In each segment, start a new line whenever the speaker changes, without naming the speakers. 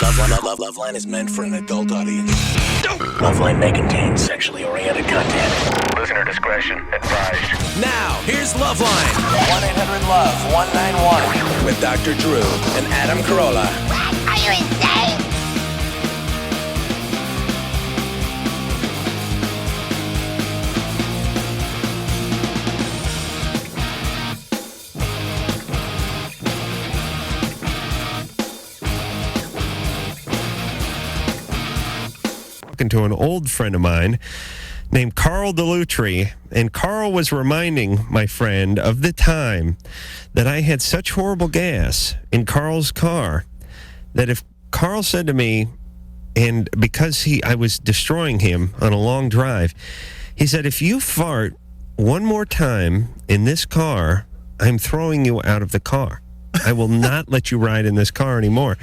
LoveLine is meant for an adult audience. LoveLine may contain sexually oriented content.
Listener discretion advised.
Now, here's LoveLine. 1-800-LOVE-191 with Dr. Drew and Adam Carolla.
Are you insane?
To an old friend of mine named Carl Delutri, and Carl was reminding my friend of the time that I had such horrible gas in Carl's car that if Carl said to me, and because I was destroying him on a long drive, he said, if you fart one more time in this car, I'm throwing you out of the car. I will not let you ride in this car anymore.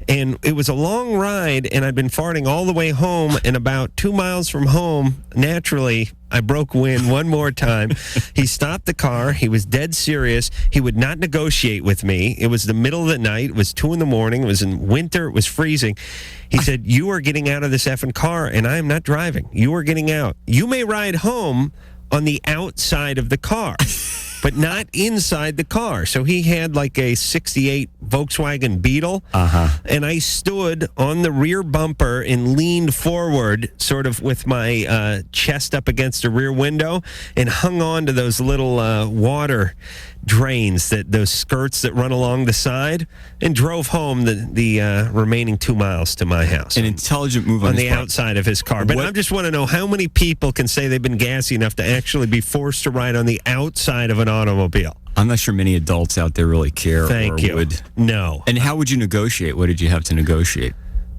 And it was a long ride, and I'd been farting all the way home, and about 2 miles from home, naturally, I broke wind one more time. He stopped the car. He was dead serious. He would not negotiate with me. It was the middle of the night. It was 2 a.m. It was in winter. It was freezing. He said, you are getting out of this effing car, and I am not driving. You are getting out. You may ride home on the outside of the car, but not inside the car. So he had like a 68 Volkswagen Beetle, and I stood on the rear bumper and leaned forward, sort of with my chest up against the rear window, and hung on to those little water drains, those skirts that run along the side, and drove home the remaining 2 miles to my house.
An intelligent move
on the outside of his car. But I just want to know how many people can say they've been gassy enough to actually be forced to ride on the outside of an automobile.
I'm not sure many adults out there really care.
Thank you. No.
And how would you negotiate? What did you have to negotiate?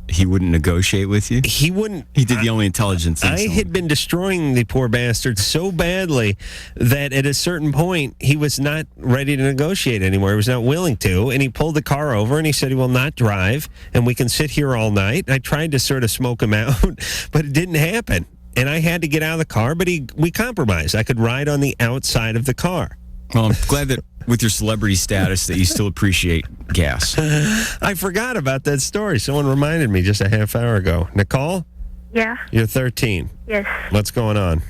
He wouldn't negotiate with you?
He wouldn't.
He did the only intelligent thing.
I had been destroying the poor bastard so badly that at a certain point, he was not ready to negotiate anymore. He was not willing to. And he pulled the car over and he said he will not drive and we can sit here all night. I tried to sort of smoke him out, but it didn't happen. And I had to get out of the car, but we compromised. I could ride on the outside of the car.
Well, I'm glad that with your celebrity status that you still appreciate gas.
I forgot about that story. Someone reminded me just a half hour ago. Nicole?
Yeah.
You're 13.
Yes.
What's going on?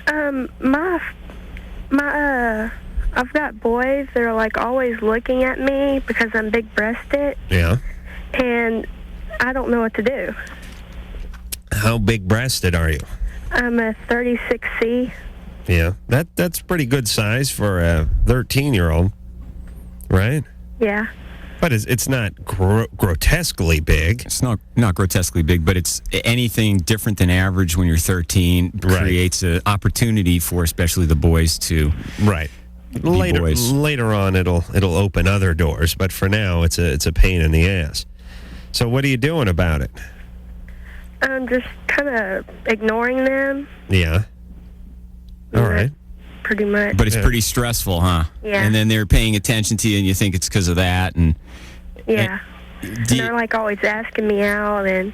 I've got boys that are like always looking at me because I'm big-breasted.
Yeah.
And I don't know what to do.
How big-breasted are you?
I'm a 36C.
Yeah, that's pretty good size for a 13-year-old, right?
Yeah.
But it's not grotesquely big.
It's not grotesquely big, but it's anything different than average when you're 13 creates an opportunity for especially the boys to
Later on, it'll open other doors, but for now, it's a pain in the ass. So what are you doing about it?
I'm just kind of ignoring them.
Yeah. All right.
Pretty much.
But it's pretty stressful, huh?
Yeah.
And then they're paying attention to you, and you think it's because of that. And
yeah. And they're like always asking me out and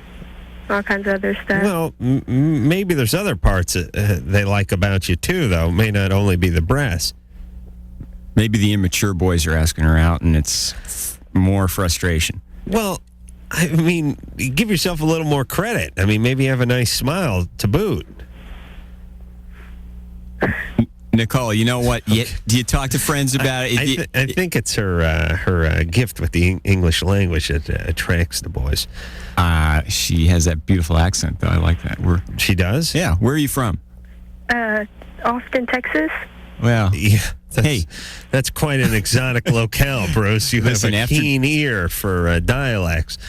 all kinds of other stuff.
Well, maybe there's other parts they like about you too, though. It may not only be the breasts.
Maybe the immature boys are asking her out, and it's more frustration.
Well, I mean, give yourself a little more credit. I mean, maybe you have a nice smile to boot.
Nicole, you know what? Do you talk to friends about it?
I think it's her gift with the English language that attracts the boys.
She has that beautiful accent, though. I like that.
She does?
Yeah. Where are you from?
Austin, Texas.
Well,
yeah. That's quite an exotic locale, Bruce. You have a keen ear for dialects.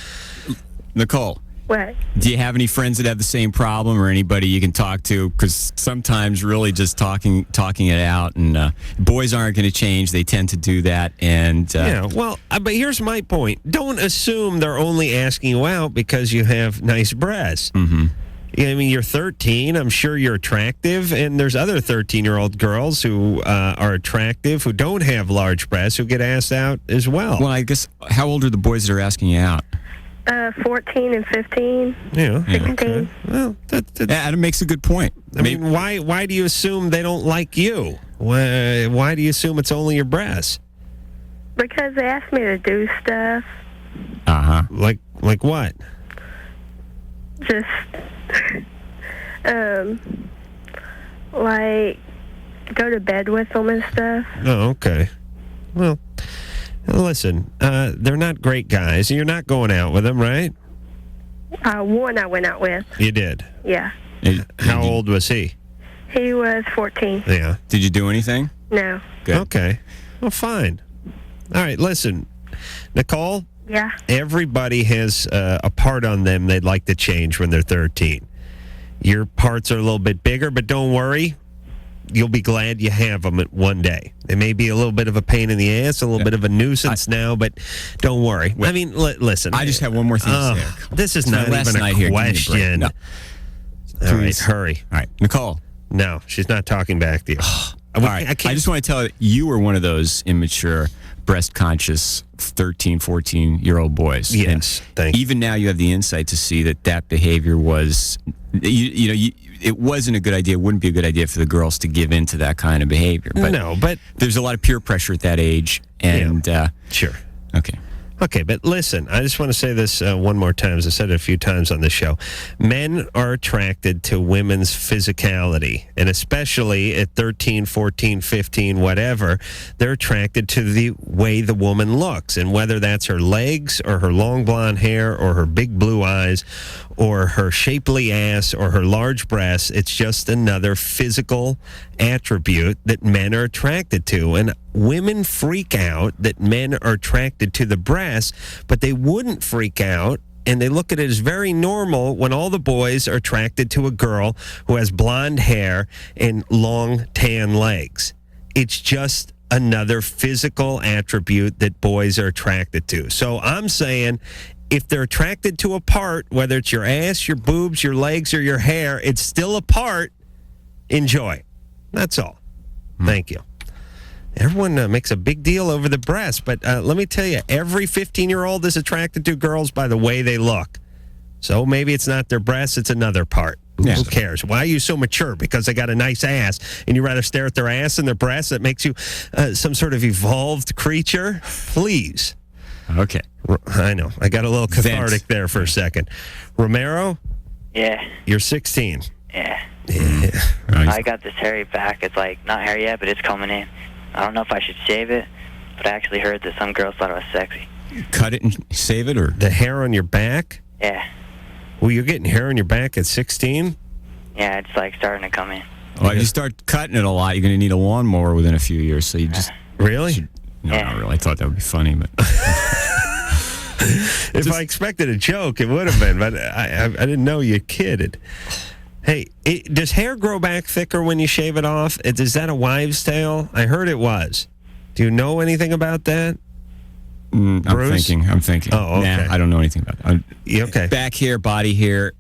Nicole.
What?
Do you have any friends that have the same problem or anybody you can talk to? Because sometimes really just talking it out, and boys aren't going to change. They tend to do that. And
yeah, well, but here's my point. Don't assume they're only asking you out because you have nice breasts.
Mm-hmm.
I mean, you're 13. I'm sure you're attractive, and there's other 13-year-old girls who are attractive who don't have large breasts who get asked out as well.
Well, I guess, how old are the boys that are asking you out?
14 and 15.
Yeah.
16.
Okay. Well,
Adam makes a good point.
I mean, why do you assume they don't like you? Why do you assume it's only your breasts?
Because they asked me to do stuff.
Like what?
Just, like, go to bed with them and stuff.
Oh, okay. Well, listen, they're not great guys. You're not going out with them, right?
One I went out with.
You did?
Yeah.
How old was he?
He was 14.
Yeah.
Did you do anything?
No.
Good.
Okay. Well, fine. All right, listen. Nicole,
Yeah.
everybody has a part on them they'd like to change when they're 13. Your parts are a little bit bigger, but don't worry. You'll be glad you have them one day. They may be a little bit of a pain in the ass, a little bit of a nuisance now, but don't worry. I mean, listen.
I just have one more thing to say.
This is
It's my
not
last
even
night
a
here. Give me a break.
question.
No.
All right,
Please.
hurry.
All right, Nicole.
No, she's not talking back to you.
All right. I just want to tell you, you were one of those immature, breast-conscious 13, 14-year-old boys.
Yes,
And
thank you.
even now you have the insight to see that behavior was, it wasn't a good idea. It wouldn't be a good idea for the girls to give in to that kind of behavior. But
No, but
there's a lot of peer pressure at that age. And,
sure.
okay.
Okay, but listen, I just want to say this one more time, as I said it a few times on the show. Men are attracted to women's physicality, and especially at 13, 14, 15, whatever, they're attracted to the way the woman looks, and whether that's her legs or her long blonde hair or her big blue eyes or her shapely ass or her large breasts, it's just another physical attribute that men are attracted to. And women freak out that men are attracted to the breasts, but they wouldn't freak out, and they look at it as very normal when all the boys are attracted to a girl who has blonde hair and long tan legs. It's just another physical attribute that boys are attracted to. So I'm saying, if they're attracted to a part, whether it's your ass, your boobs, your legs, or your hair, it's still a part. Enjoy. That's all. Thank you. Everyone makes a big deal over the breast, but let me tell you, every 15-year-old is attracted to girls by the way they look. So maybe it's not their breasts, it's another part.
Yeah.
Who cares? Why are you so mature? Because they got a nice ass, and you rather stare at their ass and their breasts? That makes you some sort of evolved creature? Please.
Okay.
I know. I got a little cathartic there for a second. Romero,
Yeah,
you're 16.
yeah.
Yeah.
I got this hairy back. It's like not hair yet, but it's coming in. I don't know if I should shave it, but I actually heard that some girls thought it was sexy.
Cut it and save it, or?
The hair on your back?
Yeah,
Well, you're getting hair on your back at 16?
yeah, it's like starting to come in.
Well, if you start cutting it a lot, you're going to need a lawnmower within a few years. So you just...
Really?
No,
Yeah.
not really. I thought that would be funny, but...
If I expected a joke, it would have been, but I didn't know you kidded. Hey, does hair grow back thicker when you shave it off? Is that a wives' tale? I heard it was. Do you know anything about that?
I'm
Bruce?
thinking.
Oh, okay.
Nah, I don't know anything about that.
Yeah, okay.
Back hair, body hair,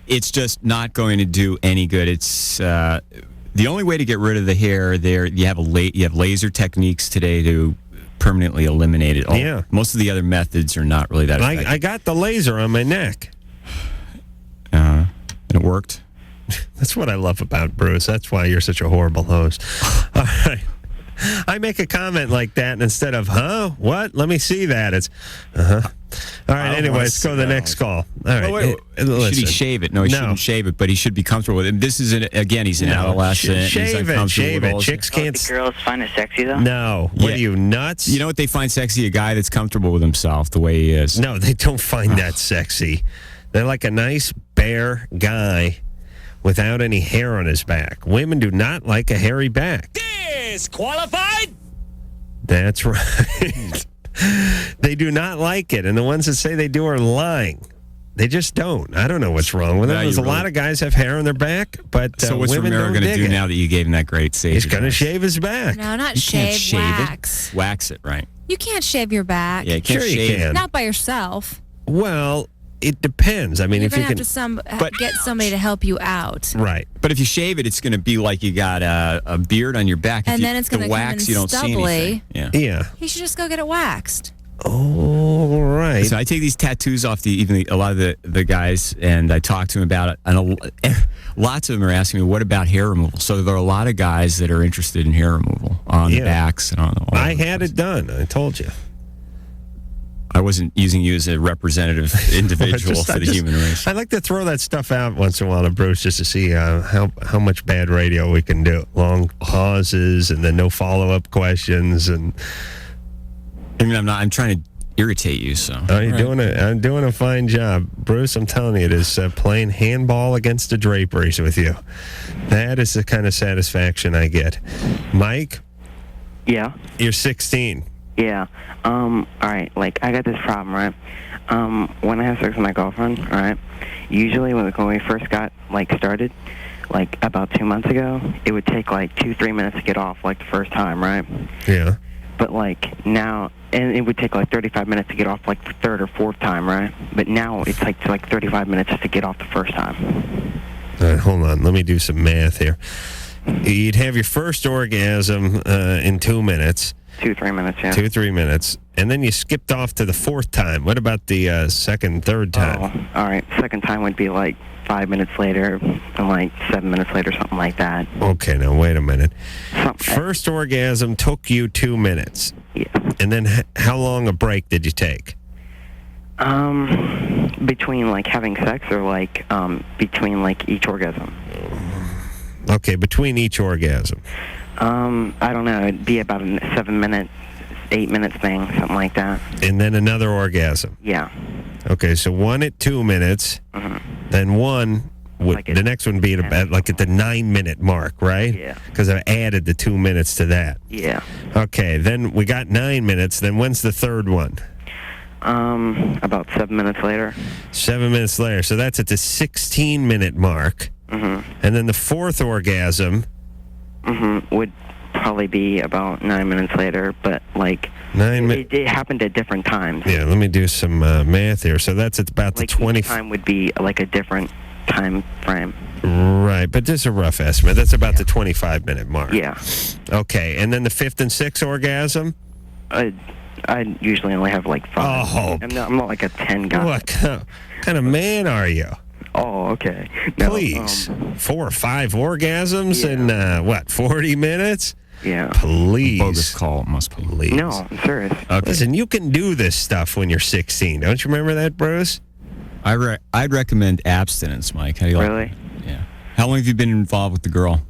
it's just not going to do any good. It's the only way to get rid of the hair there. You have laser techniques today to permanently eliminate it.
Yeah.
Most of the other methods are not really that effective.
I got the laser on my neck.
And it worked.
That's what I love about Bruce. That's why you're such a horrible host. All right. I make a comment like that, and instead of, huh? What? Let me see that. It's, All right, anyway, let's go to the next call. All right.
Wait. Should he shave it? No, he shouldn't shave it, but he should be comfortable with it. This is, he's an adolescent. He's
Shave
uncomfortable
it.
with all this.
Chicks
Oh,
can't.
the girls find it sexy though.
No. What
Yeah.
are you, nuts?
You know what they find sexy? A guy that's comfortable with himself the way he is.
No, they don't find that sexy. They're like a nice, bare guy without any hair on his back. Women do not like a hairy back.
Disqualified?
That's right. They do not like it, and the ones that say they do are lying. They just don't. I don't know what's wrong with them.
Now
There's a
you
lot
really-
of guys have hair on their back, but
So what's
women
Romero
don't
going to
dig
do
it.
now that you gave him that great sage?
He's going to
advice?
shave his back.
No, not
You can't
shave,
shave
wax.
it. Wax it, right?
You can't shave your back.
Yeah, you can't
Sure you
shave it.
can.
Not by yourself.
Well, it depends. I mean,
You're
if you
going
can...
to have to
But-
get somebody to help you out.
Right.
But if you shave it, it's going to be like you got a beard on your back.
And
If you,
then it's gonna
the
come
wax,
in
you don't see
stubbly.
anything. Yeah.
Yeah.
You should just go get it waxed.
All right.
So I take these tattoos off a lot of the guys, and I talk to them about it. And lots of them are asking me, what about hair removal? So there are a lot of guys that are interested in hair removal on the backs and on all
I
over the
had
place.
it done. I told you.
I wasn't using you as a representative individual for the human race.
I like to throw that stuff out once in a while to Bruce just to see how much bad radio we can do. Long pauses and then no follow-up questions. And
I mean, I'm trying to irritate you, so.
Oh, I'm doing a fine job. Bruce, I'm telling you, it is playing handball against the draperies with you. That is the kind of satisfaction I get. Mike?
Yeah?
You're 16.
Yeah. All right, like, I got this problem, right? When I have sex with my girlfriend, all right, usually when we first got, like, started, like, about 2 months ago, it would take, like, 2-3 minutes to get off, like, the first time, right?
Yeah.
But, like, now, and it would take, like, 35 minutes to get off, like, the third or fourth time, right? But now it's, like, 35 minutes just to get off the first time.
All right, hold on. Let me do some math here. You'd have your first orgasm in 2 minutes.
2-3 minutes, yeah.
2-3 minutes. And then you skipped off to the fourth time. What about the second, third time?
Oh, all right. Second time would be, like, 5 minutes later and, like, 7 minutes later, something like that.
Okay, now, wait a minute. First orgasm took you 2 minutes.
Yeah.
And then how long a break did you take?
Between, like, having sex or, like, between, like, each orgasm?
Okay, between each orgasm.
I don't know. It'd be about a 7-minute, 8-minute thing, something like that.
And then another orgasm.
Yeah.
Okay, so one at 2 minutes, then one would,
Like
the next one be at about like at the 9-minute mark, right?
Yeah.
Because I added the 2 minutes to that.
Yeah.
Okay, then we got 9 minutes. Then when's the third one?
About 7 minutes later.
7 minutes later. So that's at the 16-minute mark. And then the fourth orgasm.
Would probably be about 9 minutes later, but, like,
9 minutes.
It happened at different times.
Yeah, let me do some math here. So that's at about
Like,
the 20.
each time would be, like, a different time frame.
Right, but this is a rough estimate. That's about the 25-minute mark.
Yeah.
Okay, and then the fifth and sixth orgasm?
I usually only have, like, 5.
Oh.
I'm not like a 10 guy.
What kind of man are you?
Oh, okay. No,
Please. 4 or 5 orgasms in, 40 minutes?
Yeah.
Please.
Bogus call, must be.
Please.
No, I'm serious.
Okay.
Listen, you can do this stuff when you're 16. Don't you remember that, Bruce?
I'd recommend abstinence, Mike. How do you like?
Really?
Yeah. How long have you been involved with the girl?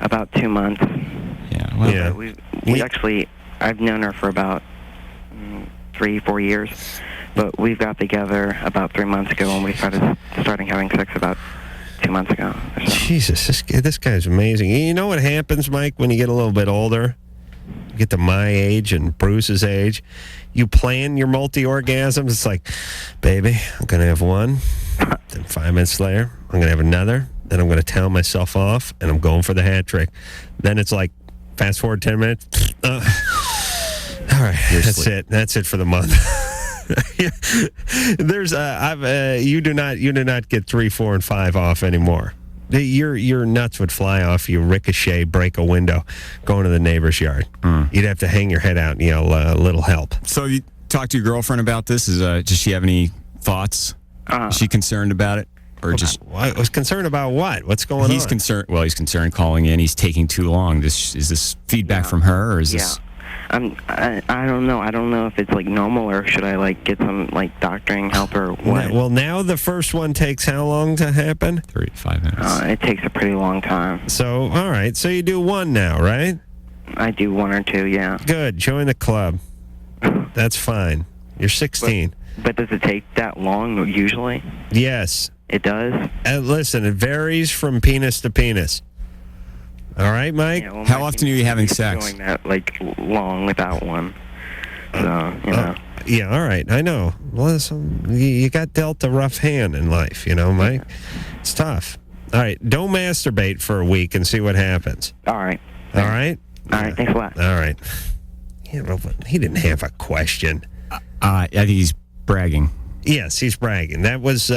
About 2 months.
Yeah. Well,
Yeah.
We actually, I've known her for about 3-4 years, but we got together about 3 months ago, and we started having sex about 2 months ago. or so.
Jesus, this guy's amazing. You know what happens, Mike, when you get a little bit older? You get to my age and Bruce's age. You plan your multi-orgasms. It's like, baby, I'm going to have one. Then 5 minutes later, I'm going to have another. Then I'm going to towel myself off, and I'm going for the hat trick. Then it's like, fast forward 10 minutes. All right, that's it. That's it for the month. There's you do not get 3, 4, and 5 off anymore. Your nuts would fly off. You ricochet, break a window, go into the neighbor's yard. You'd have to hang your head out and yell, "Little help!"
So you talked to your girlfriend about this? Does she have any thoughts? Is she concerned about it, or just?
I was concerned about what? What's going on?
He's concerned. Well, he's concerned calling in. He's taking too long. Is this feedback from her, or is this?
I don't know. I don't know if it's, like, normal, or should I, like, get some, like, doctoring help or what?
Well, now the first one takes how long to happen?
35 minutes.
It takes a pretty long time.
So, all right. So you do one now, right?
I do 1 or 2, yeah.
Good. Join the club. That's fine. You're 16.
But does it take that long usually?
Yes.
It does?
Listen, it varies from penis to penis. All right, Mike?
Yeah, well,
How
my
often are you having
penis is
sex?
Going that, like, long without one. So, you know.
Yeah, all right. I know. Listen, you got dealt a rough hand in life, you know, Mike? It's tough. All right. Don't masturbate for a week and see what happens.
All right.
All right?
All right, thanks a lot.
All right. You know, he didn't have a question.
I think he's bragging.
Yes, he's bragging. That was,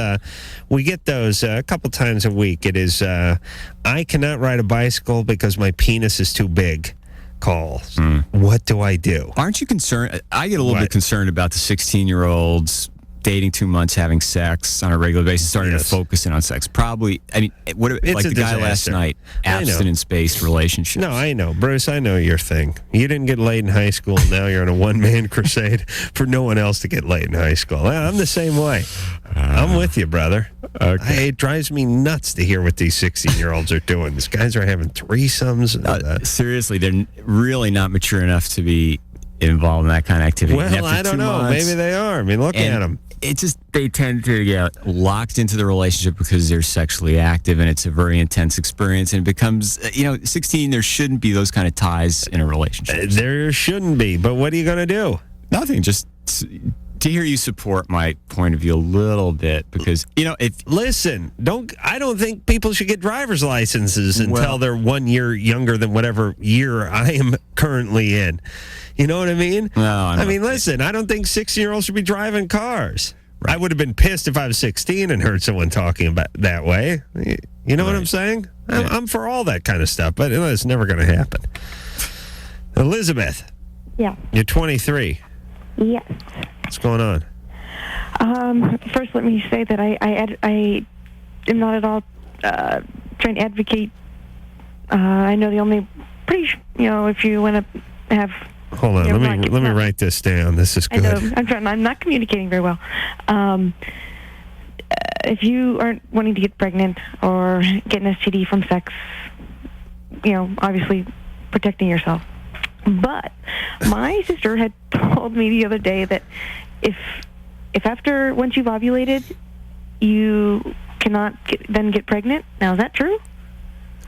we get those a couple times a week. It is, I cannot ride a bicycle because my penis is too big. Calls. What do I do?
Aren't you concerned? I get a little bit concerned about the 16-year-olds dating 2 months, having sex on a regular basis, starting to focus in on sex. Probably, I mean,
It's
like
a
the guy last
disaster.
night,
I know.
abstinence-based relationships.
No, I know. Bruce, I know your thing. You didn't get laid in high school. Now you're on a one-man crusade for no one else to get laid in high school. I'm the same way. I'm with you, brother.
Okay.
It drives me nuts to hear what these 16-year-olds are doing. These guys are having threesomes.
Seriously, they're really not mature enough to be involved in that kind of activity. And
Well,
after
I don't
2
know.
months-
Maybe they are. I mean, look at them.
It just, they tend to get locked into the relationship because they're sexually active and it's a very intense experience, and it becomes, 16, there shouldn't be those kind of ties in a relationship.
There shouldn't be, but what are you going to do?
Nothing, just to hear you support my point of view a little bit, because, if
Listen, I don't think people should get driver's licenses until they're 1 year younger than whatever year I am currently in. You know what I mean?
No, I
mean, listen, I don't think 16-year-olds should be driving cars.
Right.
I would have been pissed if I was 16 and heard someone talking about that way. You know what I'm saying? I'm for all that kind of stuff, but it's never going to happen. Elizabeth,
Yeah.
you're 23.
Yes.
What's going on?
First, let me say that I am not at all trying to advocate. I know the only if you want to have.
Hold on, let me write this down. This is good.
I know. I'm not communicating very well. If you aren't wanting to get pregnant or get an STD from sex, obviously protecting yourself. But my sister had told me the other day that if once you've ovulated, you cannot then get pregnant. Now, is that true?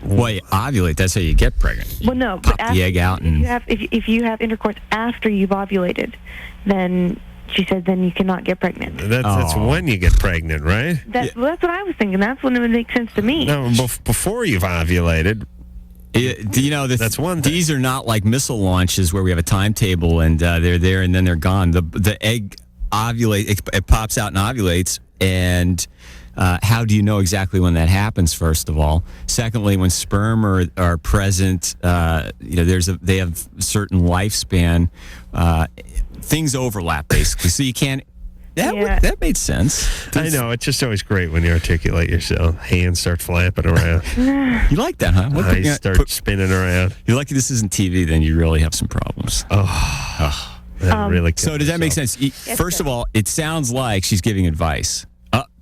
Well, you ovulate, that's how you get pregnant.
Well, no.
Pop
But
the egg out and...
if you have intercourse after you've ovulated, then she said then you cannot get pregnant.
That's when you get pregnant, right?
That's what I was thinking. That's when it would make sense to me.
No, before you've ovulated.
That's
one thing.
These are not like missile launches where we have a timetable and they're there and then they're gone. The egg ovulates, it pops out and ovulates, and how do you know exactly when that happens, first of all? Secondly, when sperm are present, they have certain lifespan. Things overlap, basically, so you can't... That made sense.
I know. It's just always great when you articulate yourself. Hands start flapping around.
You like that, huh?
Eyes start spinning around.
You're lucky this isn't TV, then you really have some problems.
Really.
So does that make sense? First of all, it sounds like she's giving advice.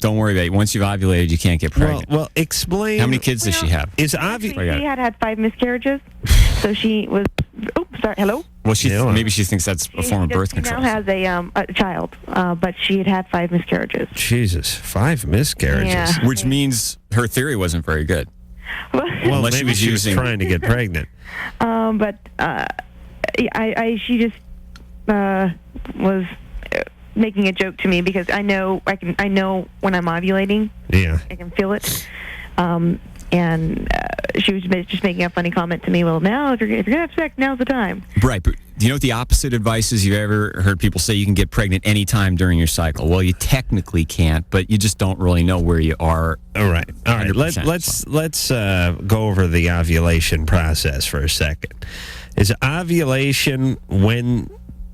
Don't worry about it. Once you've ovulated, you can't get pregnant.
Well, explain.
How many kids does she have?
She had 5 miscarriages, so she was... Oh, sorry. Hello?
Well, maybe she thinks that's a form of birth control.
She now has a child, but she had 5 miscarriages.
Jesus, 5 miscarriages.
Yeah.
Which means her theory wasn't very good.
Well,
Unless
maybe she was
using...
trying to get pregnant.
She just was making a joke to me because I know when I'm ovulating.
Yeah.
I can feel it. And she was just making a funny comment to me. Well, now if you're gonna have sex, now's the time.
Right, but do you know what the opposite advice is? You've ever heard people say you can get pregnant anytime during your cycle? Well, you technically can't, but you just don't really know where you are.
All right. Let's go over the ovulation process for a second. Is ovulation when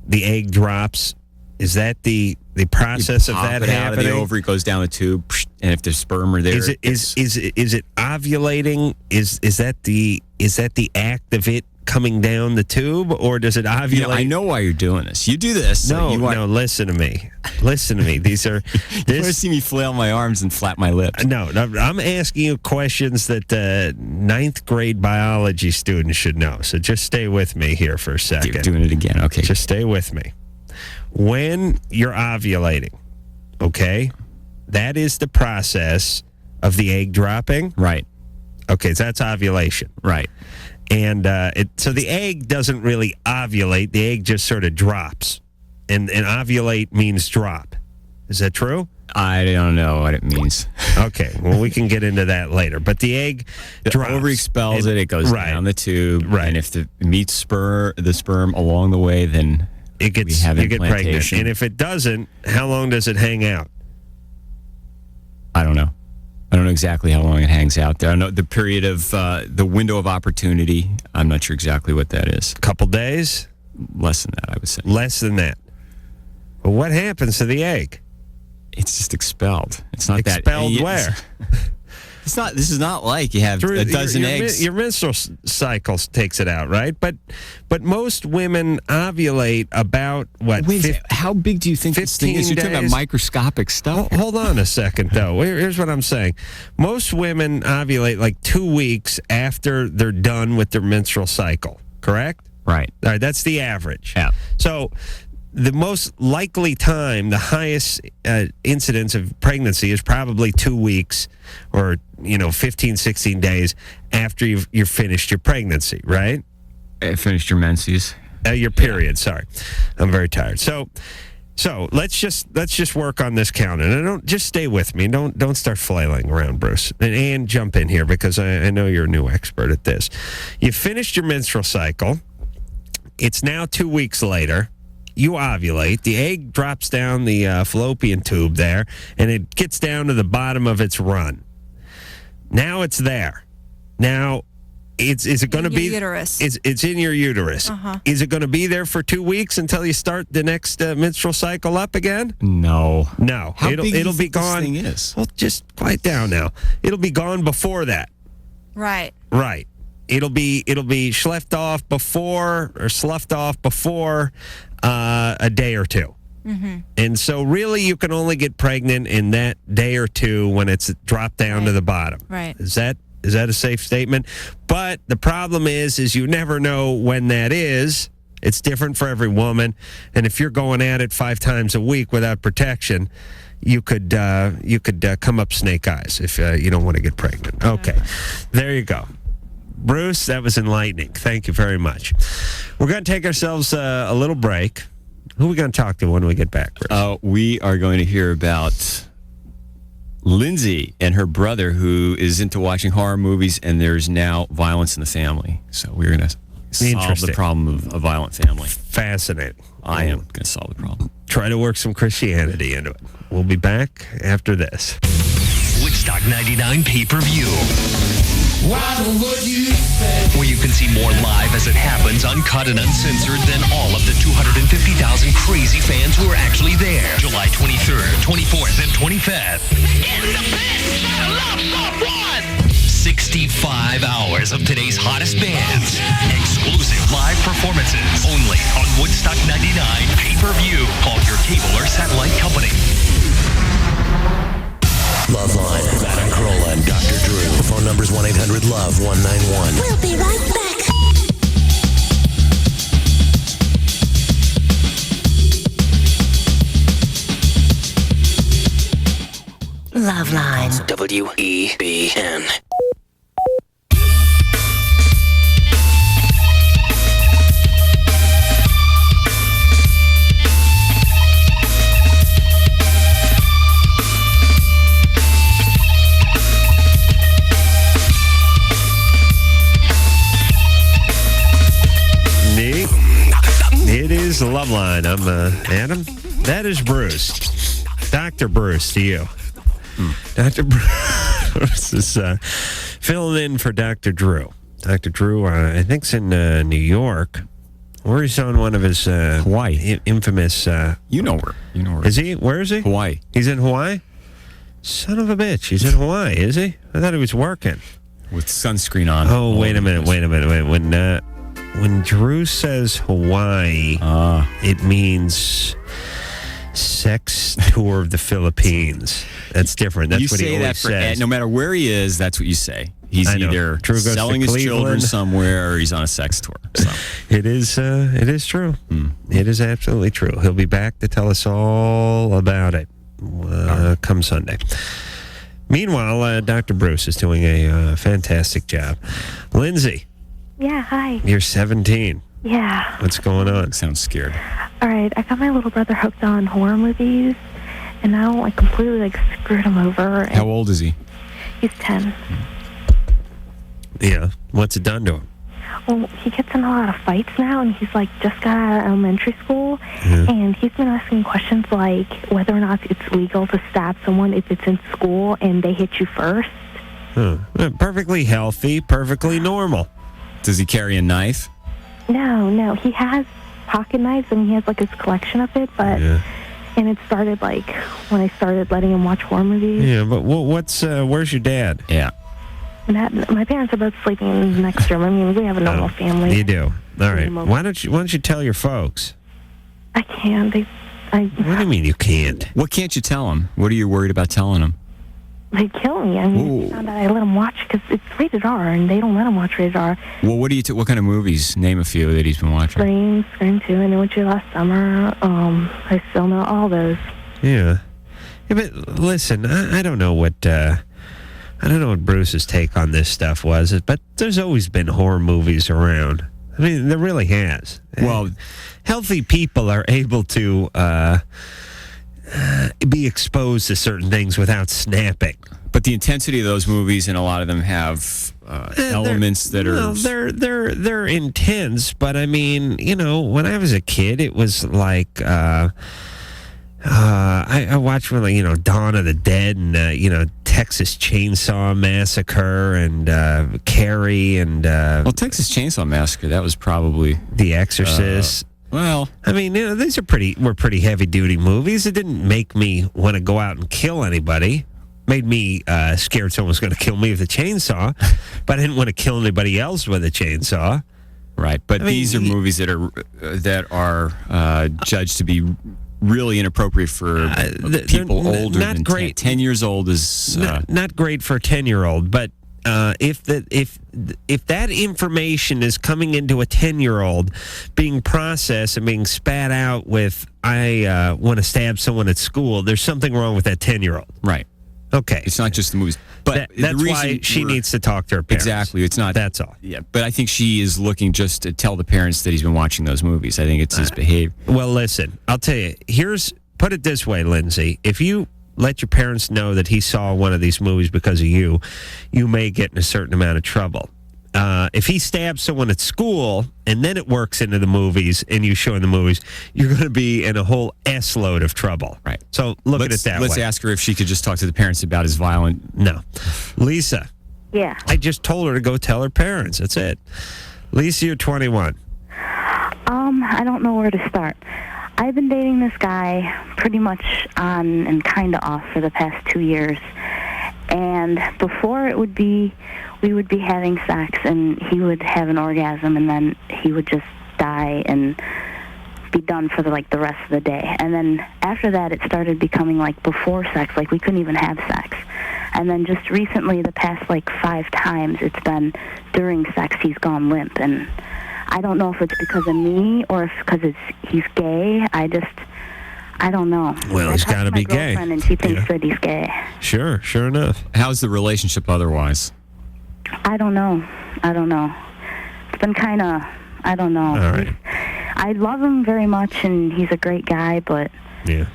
the egg drops? Is that the process of that
happening? Out of the
happening?
ovary, goes down the tube, and if there's sperm are there,
Is it ovulating? Is that the act of it coming down the tube, or does it ovulate?
I know why you're doing this. You do this.
No, listen to me. Listen to me. These are.
You want to see me flail my arms and flap my lips?
No, I'm asking you questions that ninth grade biology students should know. So just stay with me here for a second.
You're doing it again. Okay.
Just stay with me. When you're ovulating, okay, that is the process of the egg dropping.
Right.
Okay, so that's ovulation.
Right.
And so the egg doesn't really ovulate. The egg just sort of drops. And ovulate means drop. Is that true?
I don't know what it means.
Okay, well, we can get into that later. But the egg drops.
The ovary expels it goes down the tube.
Right.
And if it meets the sperm along the way, then
you get pregnant. And if it doesn't, how long does it hang out?
I don't know. I don't know exactly how long it hangs out there. I know the period of the window of opportunity. I'm not sure exactly what that is.
A couple days?
Less than that, I would say.
Less than that. But what happens to the egg?
It's just expelled. It's not
Expelled
that.
where?
It's not. This is not like you have a dozen eggs.
Your menstrual cycle takes it out, right? But most women ovulate about what?
Wait, how big do you think this thing is? You're talking about microscopic stuff.
Hold on a second, though. Here's what I'm saying. Most women ovulate like 2 weeks after they're done with their menstrual cycle, correct?
Right.
All right, that's the average.
Yeah.
So the most likely time, the highest incidence of pregnancy is probably 2 weeks or, 15, 16 days after you've finished your pregnancy, right?
Finished your menses.
Your period, sorry. I'm very tired. So let's just work on this count. And don't just stay with me. Don't start flailing around, Bruce. And jump in here because I know you're a new expert at this. You finished your menstrual cycle. It's now 2 weeks later. You ovulate. The egg drops down the fallopian tube there, and it gets down to the bottom of its run. Now it's there. Now, is it going to be
uterus?
It's in your uterus.
Uh-huh.
Is it going to be there for 2 weeks until you start the next menstrual cycle up again?
No.
No.
How big
it'll
do
be
you think
gone.
This thing is?
Well, just quiet down now. It'll be gone before that.
Right.
Right. It'll be sloughed off before a day or two. Mm-hmm. And so really you can only get pregnant in that day or two when it's dropped down to the bottom.
Right.
Is that a safe statement? But the problem is you never know when that is. It's different for every woman. And if you're going at it 5 times a week without protection, you could come up snake eyes if you don't want to get pregnant. Okay. There you go. Bruce, that was enlightening. Thank you very much. We're going to take ourselves a little break. Who are we going to talk to when we get back, Bruce?
We are going to hear about Lindsay and her brother who is into watching horror movies, and there's now violence in the family. So we're going to solve the problem of a violent family.
Fascinating.
I am going to solve the problem.
Try to work some Christianity into it. We'll be back after this.
Woodstock 99 pay-per-view. Where you can see more live as it happens, uncut and uncensored than all of the 250,000 crazy fans who are actually there. July 23rd, 24th, and 25th. In the pit, love 65 hours of today's hottest bands. Exclusive live performances. Only on Woodstock 99 pay-per-view. Call your cable or satellite company. LoveLine, Adam Carolla and Dr. Drew. Phone numbers 1-800-LOVE-191.
We'll be right back. LoveLine.
WEBN.
It is LoveLine. I'm Adam. That is Bruce. Dr. Bruce to you. Dr. Bruce is filling in for Dr. Drew. Dr. Drew, I think, is in New York. Or he's on one of his
Hawaii.
Infamous.
You know where.
Is he? Where is he?
Hawaii.
He's in Hawaii? Son of a bitch. He's in Hawaii, is he? I thought he was working.
With sunscreen on.
Oh, wait a minute. When Drew says Hawaii, it means sex tour of the Philippines. That's different. That's what he always says.
No matter where he is, that's what you say. He's either
Drew goes
selling
to
his
Cleveland
children somewhere or he's on a sex tour. So.
It is true. It is absolutely true. He'll be back to tell us all about it come Sunday. Meanwhile, Dr. Bruce is doing a fantastic job. Lindsay.
Yeah, hi.
You're 17.
Yeah.
What's going on?
Sounds scared.
All right, I got my little brother hooked on horror movies, and now I completely screwed him over. And
How old is he?
He's 10.
Yeah. What's it done to him?
Well, he gets in a lot of fights now, and he's just got out of elementary school, and he's been asking questions like whether or not it's legal to stab someone if it's in school and they hit you first.
Perfectly healthy, perfectly normal.
Does he carry a knife?
No, he has pocket knives, and he has his collection of it, but And it started like when I started letting him watch horror movies.
Yeah, but where's your dad?
Yeah.
My parents are both sleeping in the next room. I mean, we have a normal family.
You do. All right. Why don't you tell your folks?
I can't.
What do you mean you can't?
What can't you tell them? What are you worried about telling them?
They'd kill me. I mean, they found out I let them watch because it's rated R, and they don't let them watch rated R.
Well, what kind of movies? Name a few that he's been watching.
Scream 2, I Knew What You Last Summer. I still know all those.
Yeah, but listen, I don't know what Bruce's take on this stuff was, but there's always been horror movies around. I mean, there really has.
Well,
healthy people are able to be exposed to certain things without snapping.
But the intensity of those movies, and a lot of them have elements that are...
They're intense, but I mean, when I was a kid, it was like... I watched Dawn of the Dead and Texas Chainsaw Massacre and Carrie and
Texas Chainsaw Massacre, that was probably
The Exorcist.
Well,
I mean, these were pretty heavy duty movies. It didn't make me want to go out and kill anybody. Made me scared someone was going to kill me with a chainsaw, but I didn't want to kill anybody else with a chainsaw.
Right, but these are movies that are judged to be really inappropriate for people older than 10 years old is
not great for a 10-year-old, but if that information is coming into a 10-year-old, being processed and being spat out with I want to stab someone at school, there's something wrong with that 10-year-old.
Right.
Okay.
It's not just the movies. But
that's why she needs to talk to her parents.
Exactly. It's not.
That's all.
Yeah. But I think she is looking just to tell the parents that he's been watching those movies. I think it's his behavior.
Well, listen, I'll tell you. Put it this way, Lindsay. If you let your parents know that he saw one of these movies because of you, you may get in a certain amount of trouble. If he stabs someone at school and then it works into the movies and you show in the movies, you're going to be in a whole S-load of trouble.
Right.
So look at it that way.
Let's ask her if she could just talk to the parents about his violent...
No. Lisa.
Yeah.
I just told her to go tell her parents. That's it. Lisa, you're 21.
I don't know where to start. I've been dating this guy pretty much on and kind of off for the past 2 years. And before we would be having sex and he would have an orgasm and then he would just die and be done for the rest of the day. And then after that it started becoming like before sex, like we couldn't even have sex. And then just recently, the past 5 times, it's been during sex he's gone limp. And I don't know if it's because of me or if because he's gay. I don't know.
Well, he's got to be gay.
And she thinks that he's gay.
Sure enough.
How's the relationship otherwise?
I don't know. It's been kind of, I don't know.
All right.
I love him very much, and he's a great guy, but...
Yeah.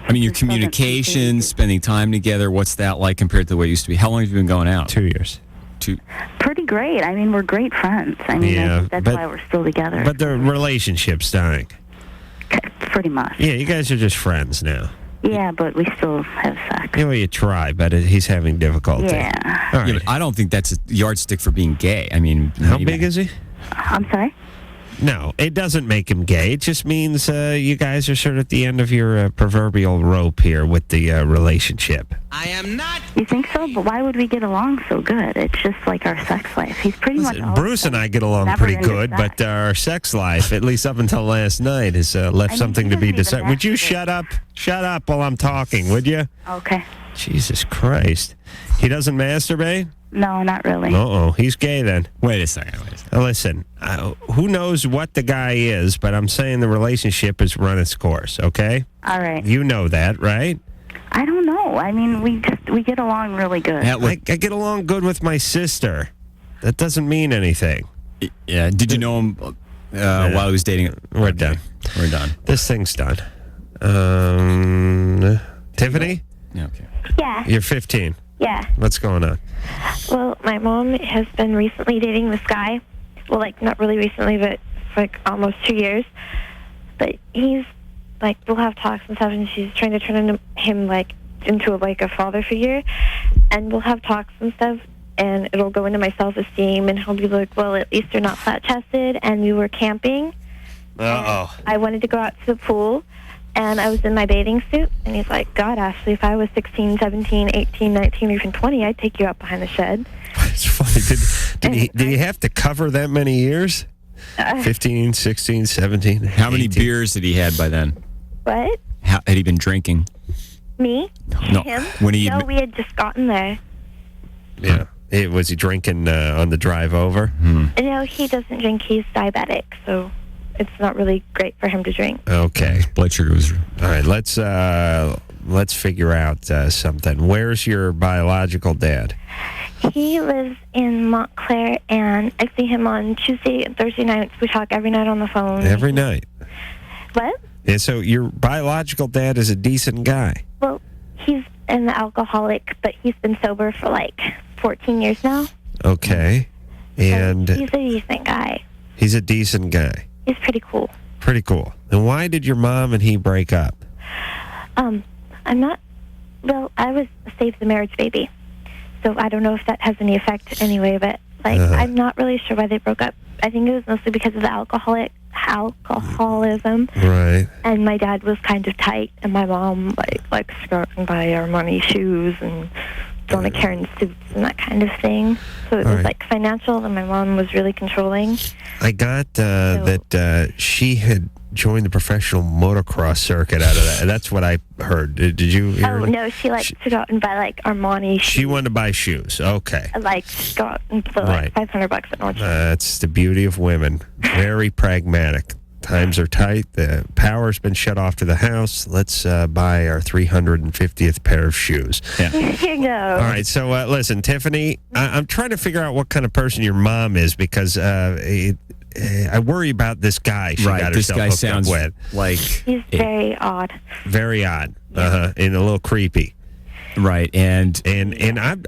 I mean, your communication, spending time together, what's that like compared to the way it used to be? How long have you been going out?
2 years.
Pretty great. I mean, we're great friends. I mean, that's why we're still together.
But the relationship's dying.
Pretty much.
Yeah, you guys are just friends now.
Yeah, but we still have sex.
Yeah, well, you try, but he's having difficulty.
Yeah.
All right.
Yeah, but I don't think that's a yardstick for being gay. I mean...
How big is he?
I'm sorry?
No, it doesn't make him gay. It just means you guys are sort of at the end of your proverbial rope here with the relationship.
I am not...
You think so? But why would we get along so good? It's just like our sex life. He's pretty much...
Bruce and I get along pretty good, but our sex life, at least up until last night, has left something to be decided. Would you shut up? Shut up while I'm talking, would you?
Okay.
Jesus Christ. He doesn't masturbate?
No, not really.
Uh-oh, he's gay then.
Wait a second.
Listen, who knows what the guy is, but I'm saying the relationship has run its course, okay?
All right.
You know that, right?
I don't know. I mean, we get along really good.
I get along good with my sister. That doesn't mean anything.
Yeah. Did you know him while he was dating?
We're done.
We're done.
This thing's done. Tiffany?
Yeah, okay.
Yeah.
You're 15.
Yeah.
What's going on?
Well, my mom has been recently dating this guy. Well, not really recently, but for almost 2 years. But he's, we'll have talks and stuff, and she's trying to turn him into a father figure. And we'll have talks and stuff, and it'll go into my self-esteem, and he'll be like, well, at least you're not flat-chested, and we were camping.
Uh-oh.
I wanted to go out to the pool, And I was in my bathing suit, and he's like, God, Ashley, if I was 16, 17, 18, 19, or even 20, I'd take you out behind the shed.
It's funny. Did he have to cover that many years? 15, 16, 17,
How many
18?
beers had he had by then?
What?
Had he been drinking?
Me?
No.
Him?
When he
No, we had just gotten there.
Yeah. Was he drinking on the drive over?
No, he doesn't drink. He's diabetic, so it's not really great for him to drink.
Okay.
blood sugar was.
All right. Let's figure out something. Where's your biological dad?
He lives in Montclair, and I see him on Tuesday and Thursday nights. We talk every night on the phone.
Every night.
What?
And so your biological dad is a decent guy.
Well, he's an alcoholic, but he's been sober for like 14 years now.
Okay. And
So he's a decent guy.
he's a decent guy.
He's pretty cool.
Pretty cool. And why did your mom and he break up?
I'm not. Well, I was a save the marriage baby, so I don't know if that has any effect anyway. But I'm not really sure why they broke up. I think it was mostly because of the alcoholism.
Right.
And my dad was kind of tight, and my mom likes to go out and buy Armani shoes and Donna Karen suits and that kind of thing. So it was like financial, and my mom was really controlling.
I got that she had joined the professional motocross circuit out of that. That's what I heard. Did you hear?
Oh, no, she likes to go out and buy like Armani shoes.
She wanted to buy shoes. Okay.
Like go out and put like $500 at Nordstrom.
That's the beauty of women. Very pragmatic. Times are tight. The power's been shut off to the house. Let's buy our 350th pair of shoes.
Yeah.
Here you go.
All right. So listen, Tiffany, I'm trying to figure out what kind of person your mom is because I worry about this guy she got
This
herself
guy
hooked
sounds
up with.
like
He's very odd.
Very odd. And a little creepy.
right, and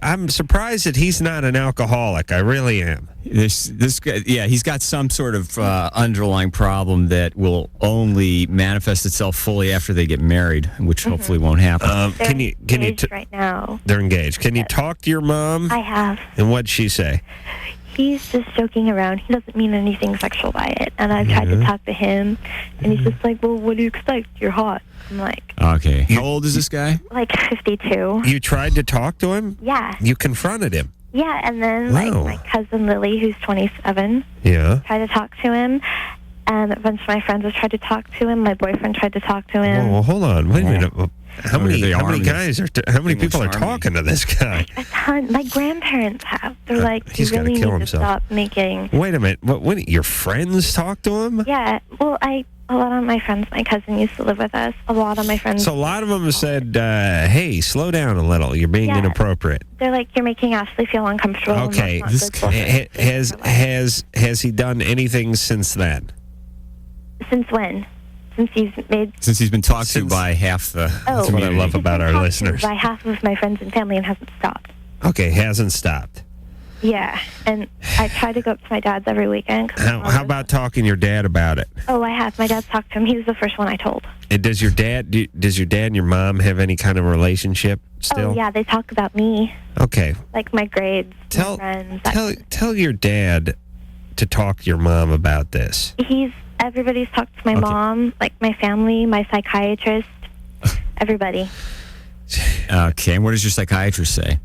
I'm surprised that he's not an alcoholic. I really am.
this guy, he's got some sort of underlying problem that will only manifest itself fully after they get married, which hopefully won't happen.
They're
Can you
engaged right now.
They're engaged. Can you talk to your mom?
I have.
And what'd she say?
He's just joking around. He doesn't mean anything sexual by it. And I've tried to talk to him, and he's just like, well, what do you expect? You're hot. I'm like,
Okay. How old is this guy?
like 52.
You tried to talk to him?
Yeah.
You confronted him?
Yeah, and then like
Wow.
my cousin Lily, who's 27,
Yeah.
tried to talk to him. And a bunch of my friends have tried to talk to him. My boyfriend tried to talk to him.
Well, hold on. Wait a minute. How many
the
guys how many
English
people are
Army.
talking to this guy?
A ton. My grandparents have. They're like, you
he's gotta
really
kill
need
himself.
to stop making.
Wait a minute. What your friends talk to him?
Yeah. Well, a lot of my friends, my cousin used to live with us. A lot of my friends.
So a lot of them have said, hey, slow down a little. You're being
Yeah.
inappropriate.
They're like, you're making Ashley feel uncomfortable. and
Okay.
that's not good for her.
Has he done anything since then?
Since when? Since he's made.
Since he's been talked to
Since-
by half the
That's what I
community.
love about our
talked to
listeners.
by half of my friends and family and hasn't stopped.
Okay, hasn't stopped.
Yeah, and I try to go up to my dad's every weekend. 'cause my mom
How
lives-
about talking to your dad about it?
Oh, I have. My dad's talked to him. He was the first one I told.
And does your dad and your mom have any kind of relationship still?
Oh, yeah, they talk about me,
Okay.
like my grades, my friends.
Tell your dad to talk to your mom about this.
Everybody's talked to my mom, like my family, my psychiatrist, everybody.
Okay, and what does your psychiatrist say?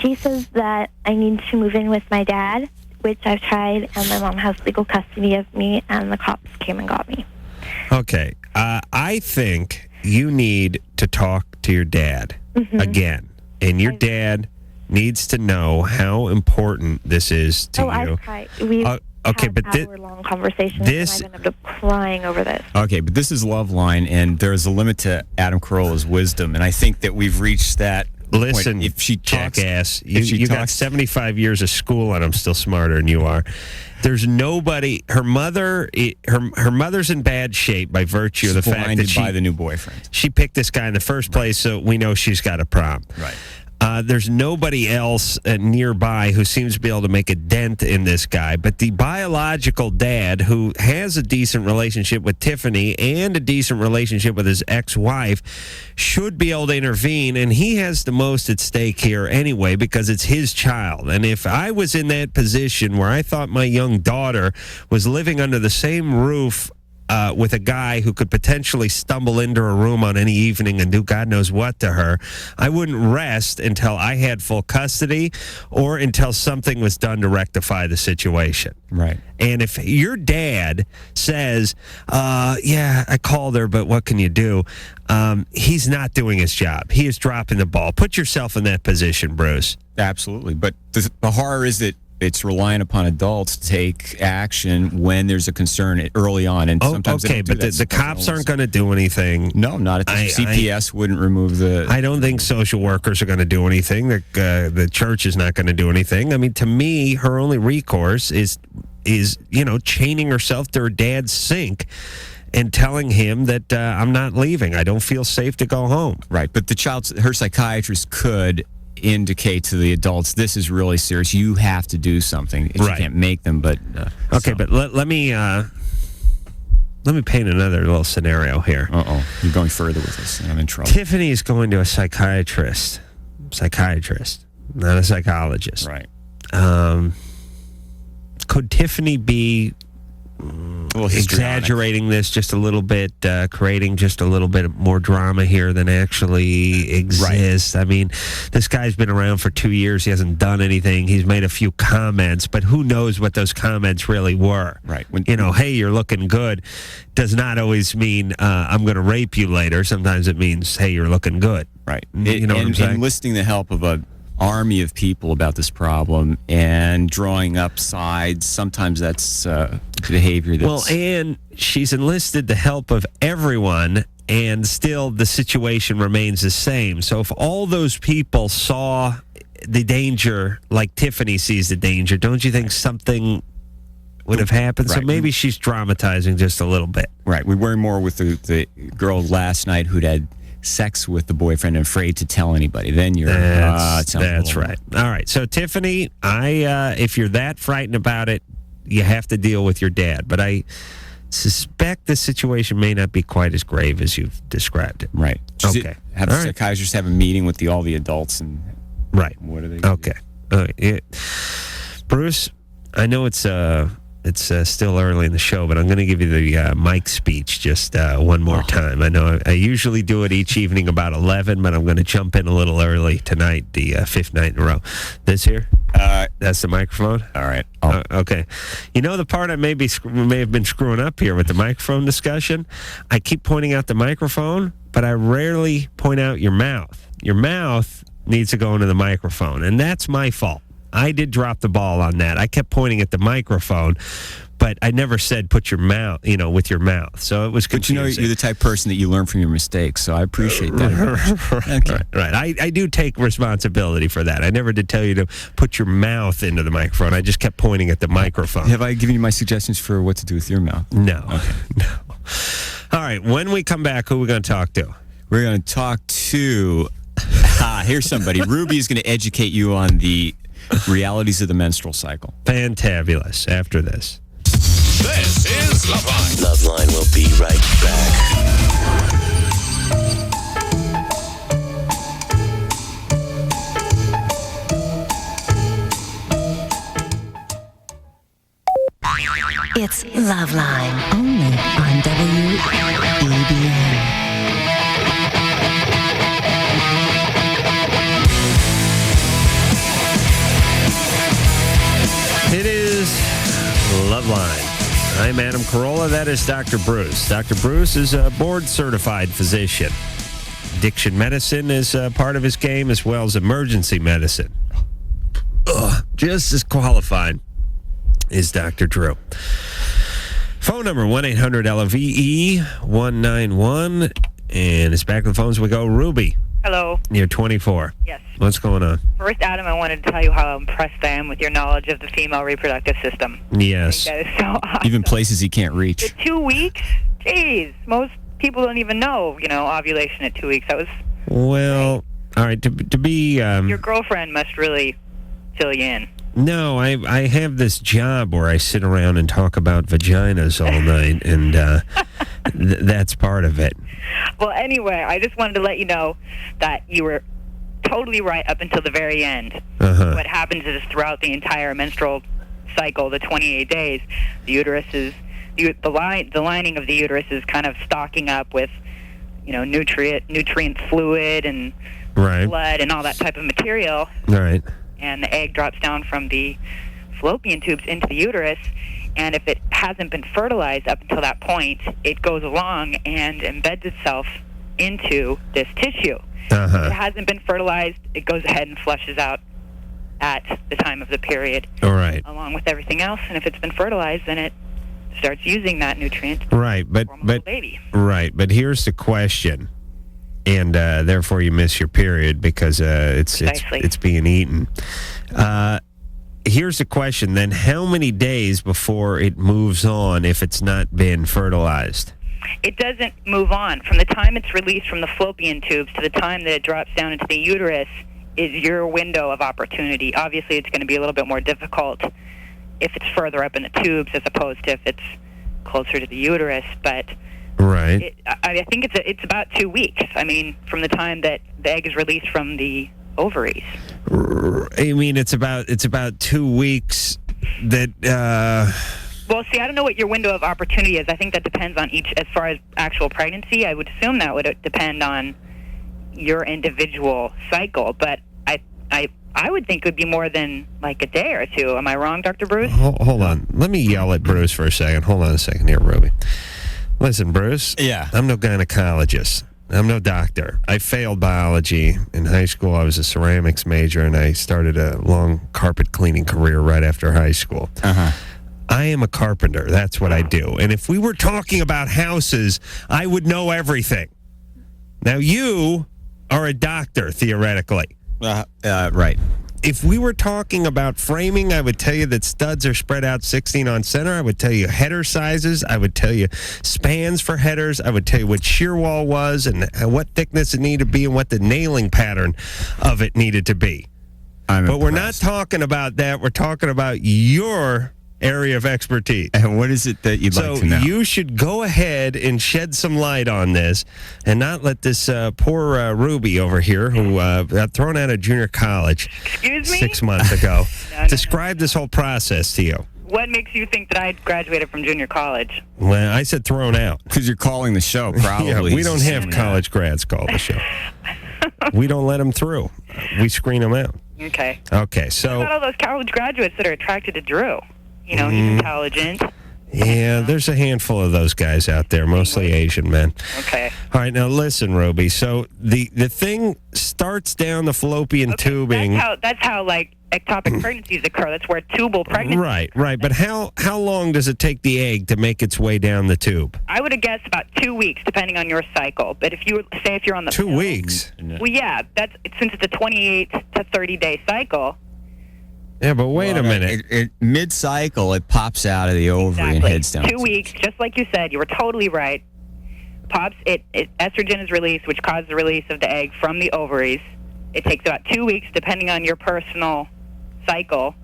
She says that I need to move in with my dad, which I've tried, and my mom has legal custody of me, and the cops came and got me.
Okay. I think you need to talk to your dad again. And your dad needs to know how important this is to you.
I've tried. We've
okay,
had
but
hour-long conversations,
this-
and I've ended up crying over this.
Okay, but this is LoveLine, and there's a limit to Adam Carolla's wisdom, and I think that we've reached that
Listen,
point. If she talks,
jackass,
if she
you got
talks-
75 years of school, and I'm still smarter than you are. There's nobody. Her mother's in bad shape by virtue of the fact that
blinded
she
by the new boyfriend.
She picked this guy in the first place, so we know she's got a problem.
Right.
There's nobody else nearby who seems to be able to make a dent in this guy. But the biological dad, who has a decent relationship with Tiffany and a decent relationship with his ex-wife, should be able to intervene. And he has the most at stake here anyway because it's his child. And if I was in that position where I thought my young daughter was living under the same roof with a guy who could potentially stumble into her room on any evening and do God knows what to her, I wouldn't rest until I had full custody or until something was done to rectify the situation.
Right.
And if your dad says, yeah, I called her, but what can you do? He's not doing his job. He is dropping the ball. Put yourself in that position, Bruce.
Absolutely. But the horror is that it's relying upon adults to take action when there's a concern early on. And sometimes they don't do
but
that.
the cops aren't going to do anything.
No, not at the CPS wouldn't remove the...
I don't think social workers are going to do anything. The church is not going to do anything. I mean, to me, her only recourse is chaining herself to her dad's sink and telling him that I'm not leaving. I don't feel safe to go home.
Right, but her psychiatrist could indicate to the adults, this is really serious. You have to do something. If you can't make them, but...
but let me paint another little scenario here.
Uh-oh. You're going further with this, and I'm in trouble.
Tiffany is going to a psychiatrist, not a psychologist.
Right.
Could Tiffany be exaggerating this just a little bit, creating just a little bit more drama here than actually exists? Right. I mean, this guy's been around for 2 years. He hasn't done anything. He's made a few comments, but who knows what those comments really were?
Right.
Hey, you're looking good does not always mean I'm going to rape you later. Sometimes it means, hey, you're looking good.
Right.
You know what I'm saying?
Enlisting the help of an army of people about this problem and drawing up sides. Sometimes that's behavior that's...
Well, and she's enlisted the help of everyone, and still the situation remains the same. So if all those people saw the danger like Tiffany sees the danger, don't you think something would have happened? Right. So maybe she's dramatizing just a little bit.
Right. We were more with the girl last night who'd had sex with the boyfriend and afraid to tell anybody. Then you're...
That's right. All right. So, Tiffany, if you're that frightened about it, you have to deal with your dad. But I suspect the situation may not be quite as grave as you've described it.
Right.
Okay.
Have the psychiatrist have a meeting with all the adults and...
Right.
What are they going to
do? Bruce, I know it's still early in the show, but I'm going to give you the Mike speech just one more time. I know I usually do it each evening about 11, but I'm going to jump in a little early tonight, the fifth night in a row. This here? That's the microphone?
All right.
Okay. You know the part I may have been screwing up here with the microphone discussion? I keep pointing out the microphone, but I rarely point out your mouth. Your mouth needs to go into the microphone, and that's my fault. I did drop the ball on that. I kept pointing at the microphone, but I never said put your mouth, with your mouth. So it was confusing.
But you're the type of person that you learn from your mistakes, so I appreciate that.
Right. I do take responsibility for that. I never did tell you to put your mouth into the microphone. I just kept pointing at the microphone.
Have I given you my suggestions for what to do with your mouth?
No.
Okay.
No. All right. When we come back, who are we going to talk to?
We're going to talk to... here's somebody. Ruby is going to educate you on the realities of the menstrual cycle.
Fantabulous. After this.
This is LoveLine.
LoveLine will be right back.
It's LoveLine, only on WEBN.
It is LoveLine. I'm Adam Carolla. That is Dr. Bruce. Dr. Bruce is a board-certified physician. Addiction medicine is part of his game, as well as emergency medicine. Just as qualified is Dr. Drew. Phone number 1-800-LOVE-191. And it's back to the phones we go. Ruby.
Hello.
You're 24.
Yes.
What's going on?
First, Adam, I wanted to tell you how impressed I am with your knowledge of the female reproductive system.
Yes.
That is so awesome.
Even places he can't reach.
The 2 weeks? Jeez. Most people don't even know, ovulation at 2 weeks. That was...
Well, all right, to be...
your girlfriend must really fill you in.
No, I have this job where I sit around and talk about vaginas all night, and that's part of it.
Well, anyway, I just wanted to let you know that you were totally right up until the very end. What happens is throughout the entire menstrual cycle, the 28 days, the uterus is the lining of the uterus is kind of stocking up with, nutrient fluid and
Right.
blood and all that type of material.
Right.
And the egg drops down from the fallopian tubes into the uterus. And if it hasn't been fertilized up until that point, it goes along and embeds itself into this tissue.
Uh-huh.
If it hasn't been fertilized, it goes ahead and flushes out at the time of the period.
All right.
Along with everything else. And if it's been fertilized, then it starts using that nutrient
Right, but
baby.
Right, but here's the question, and therefore you miss your period because it's being eaten. Here's the question: then, how many days before it moves on if it's not been fertilized?
It doesn't move on. From the time it's released from the fallopian tubes to the time that it drops down into the uterus is your window of opportunity. Obviously, it's going to be a little bit more difficult if it's further up in the tubes as opposed to if it's closer to the uterus. But
right,
I think it's about 2 weeks. I mean, from the time that the egg is released from the ovaries.
I mean, it's about 2 weeks that.
Well, see, I don't know what your window of opportunity is. I think that depends on each. As far as actual pregnancy, I would assume that would depend on your individual cycle. But I would think it would be more than like a day or two. Am I wrong, Dr. Bruce?
Hold on. Let me yell at Bruce for a second. Hold on a second here, Ruby. Listen, Bruce.
Yeah.
I'm no gynecologist. I'm no doctor. I failed biology in high school. I was a ceramics major, and I started a long carpet cleaning career right after high school.
Uh-huh.
I am a carpenter. That's what I do. And if we were talking about houses, I would know everything. Now, you are a doctor, theoretically.
Right.
If we were talking about framing, I would tell you that studs are spread out 16 on center. I would tell you header sizes. I would tell you spans for headers. I would tell you what shear wall was and what thickness it needed to be and what the nailing pattern of it needed to be. But we're not talking about that. We're talking about your area of expertise.
And what is it that you'd like to know?
So you should go ahead and shed some light on this and not let this poor Ruby over here, who got thrown out of junior college 6 months ago, describe this whole process to you.
What makes you think that I graduated from junior college?
Well, I said thrown out.
Because you're calling the show, probably.
Yeah, we don't have college grads call the show. We don't let them through. We screen them out.
Okay.
Okay, so...
What about all those college graduates that are attracted to Drew? You know, he's intelligent.
Yeah, there's a handful of those guys out there, mostly Asian men.
Okay.
All right, now listen, Ruby. So the thing starts down the fallopian tubing.
That's how like ectopic pregnancies occur. That's where tubal pregnancy.
Right. But how long does it take the egg to make its way down the tube?
I would have guessed about 2 weeks, depending on your cycle. But if you're on the
2 weeks.
Well, yeah, since it's a 28 to 30-day cycle.
Yeah, but wait a minute.
Mid-cycle, it pops out of the ovary and heads down.
2 weeks, just like you said. You were totally right. Estrogen is released, which causes the release of the egg from the ovaries. It takes about 2 weeks, depending on your personal cycle,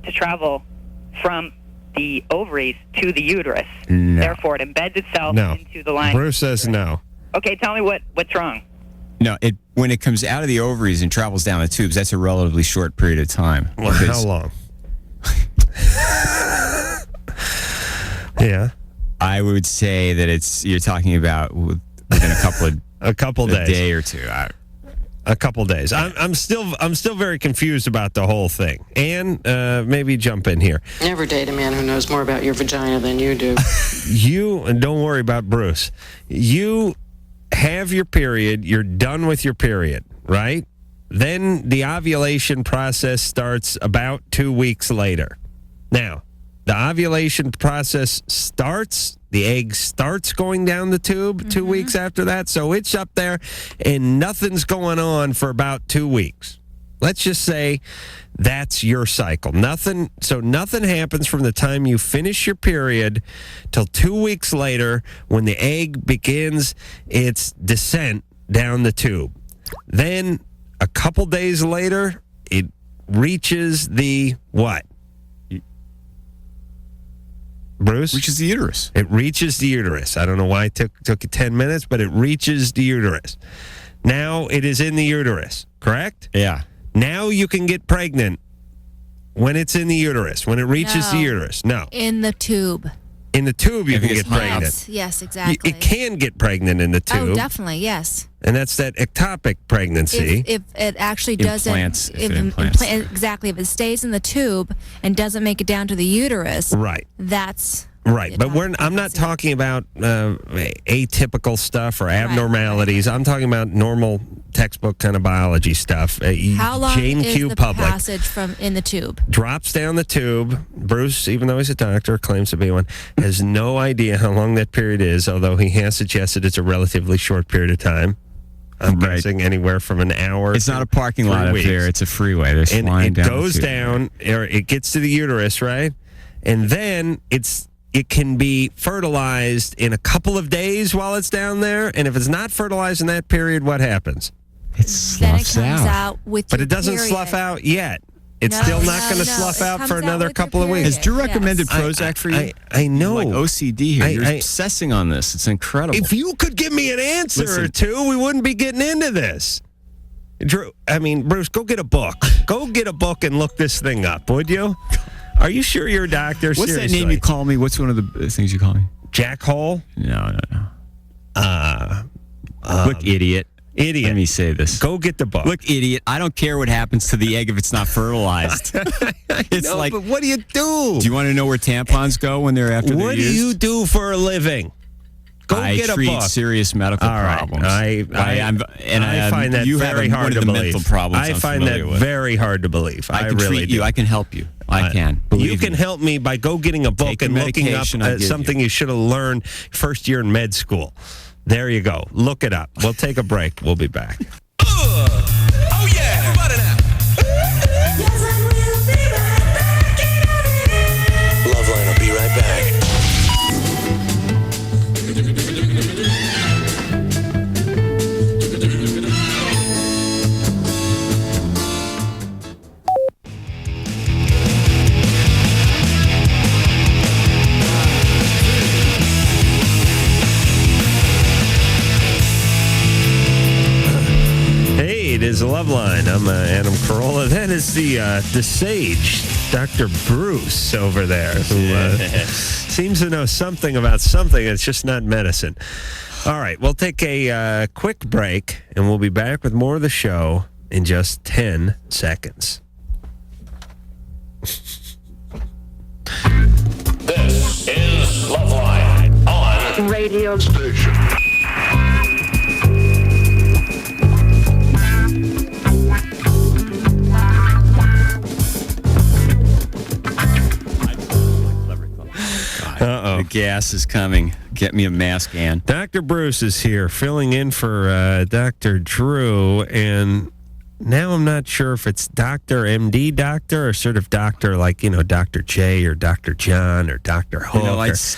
to travel from the ovaries to the uterus.
No.
Therefore, it embeds itself into the line.
Bruce says no.
Okay, tell me what's wrong.
No, when it comes out of the ovaries and travels down the tubes, that's a relatively short period of time.
Well, how long? Yeah.
I would say that you're talking about within a couple of
days,
a day or two.
A couple days. I'm still very confused about the whole thing. Ann, maybe jump in here.
Never date a man who knows more about your vagina than you do.
And don't worry about Bruce. You have your period. You're done with your period, right? Then the ovulation process starts about 2 weeks later. Now, the ovulation process starts, the egg starts going down the tube 2 weeks after that. So it's up there and nothing's going on for about 2 weeks. Let's just say that's your cycle. Nothing happens from the time you finish your period till 2 weeks later when the egg begins its descent down the tube. Then a couple days later, it reaches the what? Bruce?
Reaches the uterus.
It reaches the uterus. I don't know why it took it 10 minutes, but it reaches the uterus. Now it is in the uterus, correct?
Yeah.
Now you can get pregnant when it's in the uterus, when it reaches the uterus. No.
In the tube.
In the tube, you
If
can
it
get
gets hot.
pregnant.
Yes, exactly.
It can get pregnant in the tube.
Oh, definitely, yes.
And that's that ectopic pregnancy.
If it actually
Implants,
doesn't,
if it implants.
exactly, if it stays in the tube and doesn't make it down to the uterus,
Right.
that's
Right, but I'm not talking about atypical stuff or abnormalities. I'm talking about normal textbook kind of biology stuff.
How long
Jane
is
Q.
the
Public
passage from in the tube?
drops down the tube. Bruce, even though he's a doctor, claims to be one, has no idea how long that period is, although he has suggested it's a relatively short period of time. I'm guessing anywhere from an hour.
It's not a parking lot up there. It's a freeway. There's
and
flying
it
down.
goes down, or it gets to the uterus, right? And then it can be fertilized in a couple of days while it's down there. And if it's not fertilized in that period, what happens?
It
Then it
sloughs
comes
out.
out with
But
your
it doesn't
period.
slough out yet. It's
No,
still not
no,
going to
no.
slough
It
out
comes
for
out
another
with your
couple of weeks.
Has Drew
Yes.
recommended Prozac for you?
I know.
Like OCD here. You're
I-
obsessing on this. It's incredible.
If you could give me an answer or
Listen.
two, we wouldn't be getting into this. Drew, Bruce, go get a book. Go get a book and look this thing up, would you? Are you sure you're a doctor?
What's
Seriously.
that name you call me? What's one of the things you call me?
Jack Hole?
No. Look, idiot.
Idiot.
Let me say this.
Go get the book.
Look, idiot. I don't care what happens to the egg if it's not fertilized. It's
No,
like,
but what do you do?
do you want to know where tampons go when they're after they're
What do
used?
you do for a living? Go
I
get a
treat
book.
serious medical
All right.
problems.
I find that
you
very
have
hard
one
to
of the
believe.
mental problems
I
I'm
find that
familiar with.
very hard to believe.
I can
really
treat
do.
you. I can help you. I can.
You
Believe
can
me.
help me by go getting a book
Take the
and looking up
medication I give
something you should have learned first year in med school. There you go. Look it up. We'll take a break. We'll be back.
Oh, yeah. Butter now.
LoveLine will be right back.
Hey, it is Loveline. I'm Adam Carolla. That is the sage, Dr. Bruce, over there, who seems to know something about something. It's just not medicine. All right, we'll take a quick break, and we'll be back with more of the show in just 10 seconds.
This is Loveline on
Radio
station.
Uh-oh.
The gas is coming. Get me a mask, Ann.
Dr. Bruce is here, filling in for Dr. Drew, and now I'm not sure if it's Dr. MD doctor or sort of doctor like, Dr. J or Dr. John or Dr. Hook.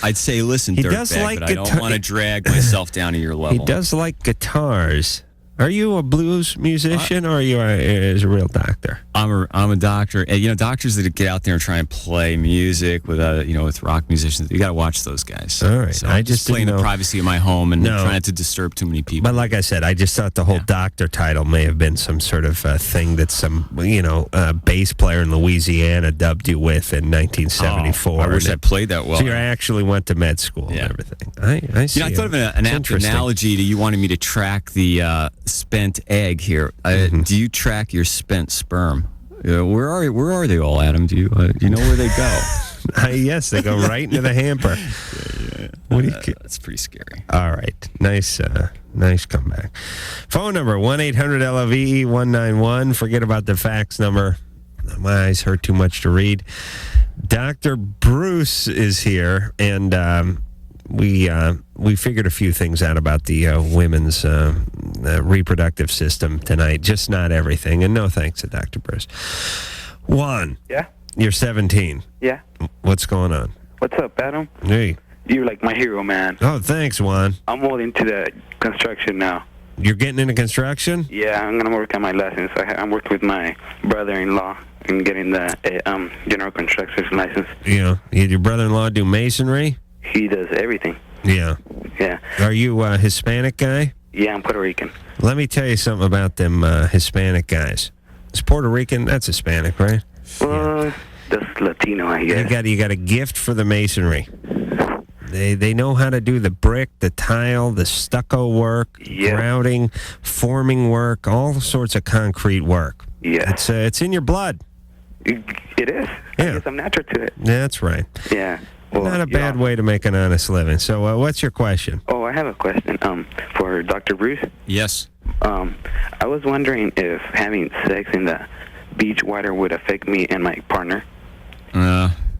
I'd say, listen,
He does
dirtbag,
like
but I don't
guitar-
want to drag myself down to your level.
He does like guitars. Are you a blues musician or are you a real doctor?
I'm a doctor. And, doctors that get out there and try and play music with with rock musicians, you got to watch those guys.
All right.
So
I
I'm
just
playing
didn't
the
know.
privacy of my home and
No.
trying not to disturb too many people.
But like I said, I just thought the whole doctor title may have been some sort of thing that some, bass player in Louisiana dubbed you with in 1974.
I wish
And
I played that well.
So you actually went to med school and everything. I see.
I thought of an apt
Interesting.
analogy to you wanting me to track the spent egg here. Do you track your spent sperm? Where are they all, Adam? Do you know where they go?
Yes, they go right into the hamper. What do you?
That's pretty scary.
All right, nice comeback. Phone number 1-800-LOVE-191. Forget about the fax number. My eyes hurt too much to read. Dr. Bruce is here, and we figured a few things out about the women's reproductive system tonight. Just not everything, and no thanks to Dr. Bruce. Juan.
Yeah?
You're 17.
Yeah.
What's going on?
What's up, Adam?
Hey.
You're like my hero, man.
Oh, thanks, Juan.
I'm all into the construction now.
You're getting into construction?
Yeah, I'm going to work on my license. I'm working with my brother-in-law and getting the general construction license.
Your brother-in-law do masonry?
He does everything.
Yeah.
Yeah.
Are you a Hispanic guy?
Yeah, I'm Puerto Rican.
Let me tell you something about them Hispanic guys. It's Puerto Rican. That's Hispanic, right?
Well, that's Latino, I guess.
You got a gift for the masonry. They know how to do the brick, the tile, the stucco work, grouting, forming work, all sorts of concrete work.
Yeah.
It's in your blood.
It is.
Yeah.
I guess I'm natural to it.
That's right.
Yeah. Well,
Not a bad way to make an honest living. So what's your question?
Oh, I have a question for Dr. Bruce.
Yes.
I was wondering if having sex in the beach water would affect me and my partner.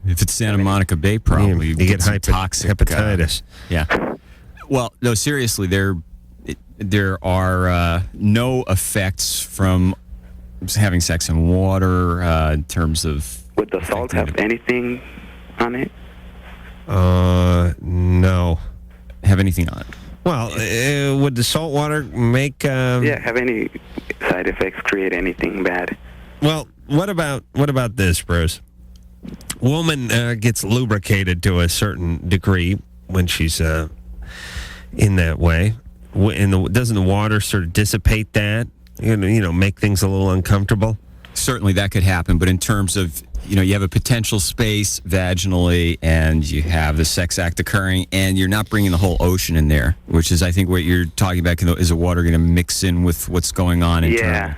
If it's Santa Monica Bay, probably
you get
some toxic
hepatitis.
Yeah. Well, no, seriously, there are no effects from having sex in water in terms of.
Would the salt have anything on it?
No.
Have anything on it?
Well, would the salt water make?
Have any side effects? Create anything bad?
Well, what about this, Bruce? Woman gets lubricated to a certain degree when she's in that way. Doesn't the water sort of dissipate that? You know, make things a little uncomfortable?
Certainly that could happen, but in terms of, you have a potential space vaginally and you have the sex act occurring and you're not bringing the whole ocean in there, which is, I think, what you're talking about. Is the water going to mix in with what's going on internally?
Yeah.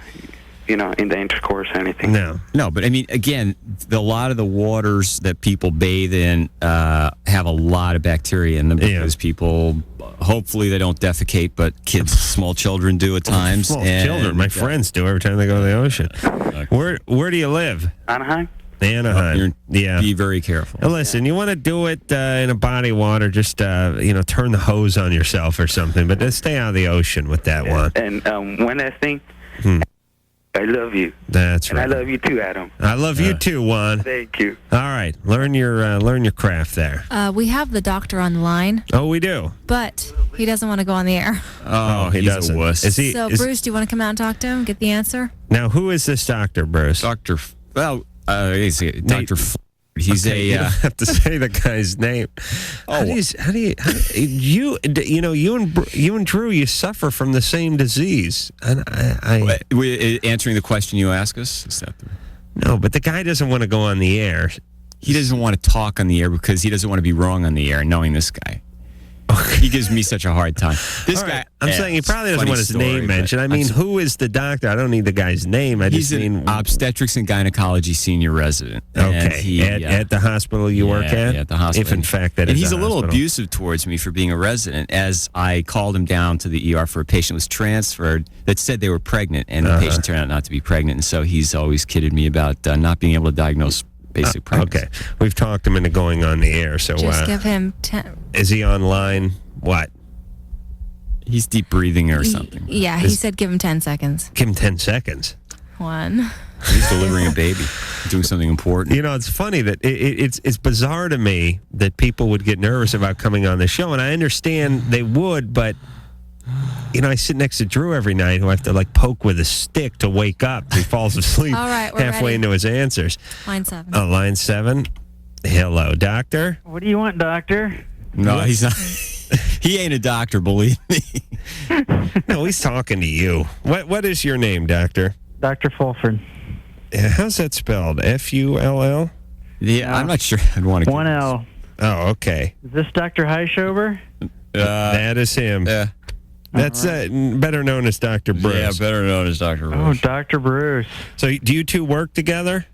In the intercourse or anything.
No, but I mean, again, a lot of the waters that people bathe in have a lot of bacteria in them because people, hopefully they don't defecate, but kids, small children do at times.
Small children, my friends do every time they go to the ocean. Where do you live?
Anaheim.
Anaheim.
Be very careful.
Now listen, you want to do it in a body of water, just, turn the hose on yourself or something, but just stay out of the ocean with that one.
And one last thing. I love you.
That's right.
And I love you too, Adam.
I love you too, Juan.
Thank you.
All right, learn your craft there.
We have the doctor on the line.
Oh, we do.
But he doesn't want to go on the air.
Oh, he doesn't.
A wuss.
Bruce, do you want to come out and talk to him? Get the answer.
Now, who is this doctor, Bruce?
Dr. Dr. He's
you don't have to say the guy's name. How do you and Drew, you suffer from the same disease. And
answering the question you ask us? Is that
no, but the guy doesn't want to go on the air.
He doesn't want to talk on the air because he doesn't want to be wrong on the air, knowing this guy. He gives me such a hard time. This guy.
I'm saying he probably doesn't want his name mentioned. I mean, who is the doctor? I don't need the guy's name.
He's an obstetrics and gynecology senior resident.
Okay. At the hospital you work at?
Yeah, at the hospital.
If in fact that
and
is
he's
a
little
hospital.
abusive towards me for being a resident, as I called him down to the ER for a patient who was transferred that said they were pregnant, and the patient turned out not to be pregnant. And so he's always kidded me about not being able to diagnose basic pregnancy.
Okay. We've talked him into going on the air. So
just give him 10.
Is he online? What?
He's deep breathing or something.
Yeah, he said give him 10 seconds.
Give him 10 seconds.
1.
He's delivering a baby, doing something important.
It's funny that it's bizarre to me that people would get nervous about coming on the show, and I understand they would, but I sit next to Drew every night who I have to poke with a stick to wake up. He falls asleep
All right, we're
halfway
ready.
into his answers.
Line 7.
Oh, line 7. Hello, doctor.
What do you want, doctor?
No, he's not. He ain't a doctor, believe me.
No, he's talking to you. What is your name, doctor?
Dr. Fulford.
How's that spelled? Full?
Yeah, I'm not sure I'd want to.
1 L.
Oh, okay.
Is this Dr. Highshover?
That is him.
Yeah.
That's better known as Dr. Bruce.
Yeah, better known as Dr. Bruce.
Oh, Dr. Bruce.
So do you two work together?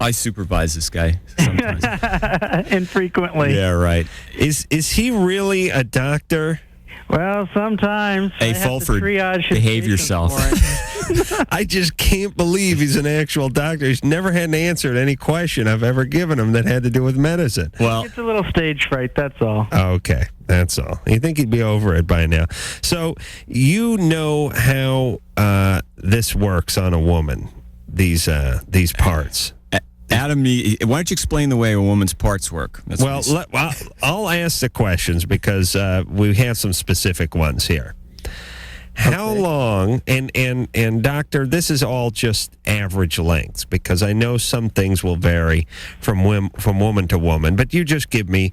I supervise this guy sometimes.
Infrequently.
Yeah, right.
Is he really a doctor?
Well, sometimes.
Hey, Fulford, behave yourself.
I just can't believe he's an actual doctor. He's never had an answer to any question I've ever given him that had to do with medicine.
Well,
it's a little stage fright, that's all.
Okay, that's all. You think he'd be over it by now. So you know how this works on a woman, these parts.
Adam, why don't you explain the way a woman's parts work?
I'll ask the questions because we have some specific ones here. How long, and doctor, this is all just average lengths because I know some things will vary from woman to woman, but you just give me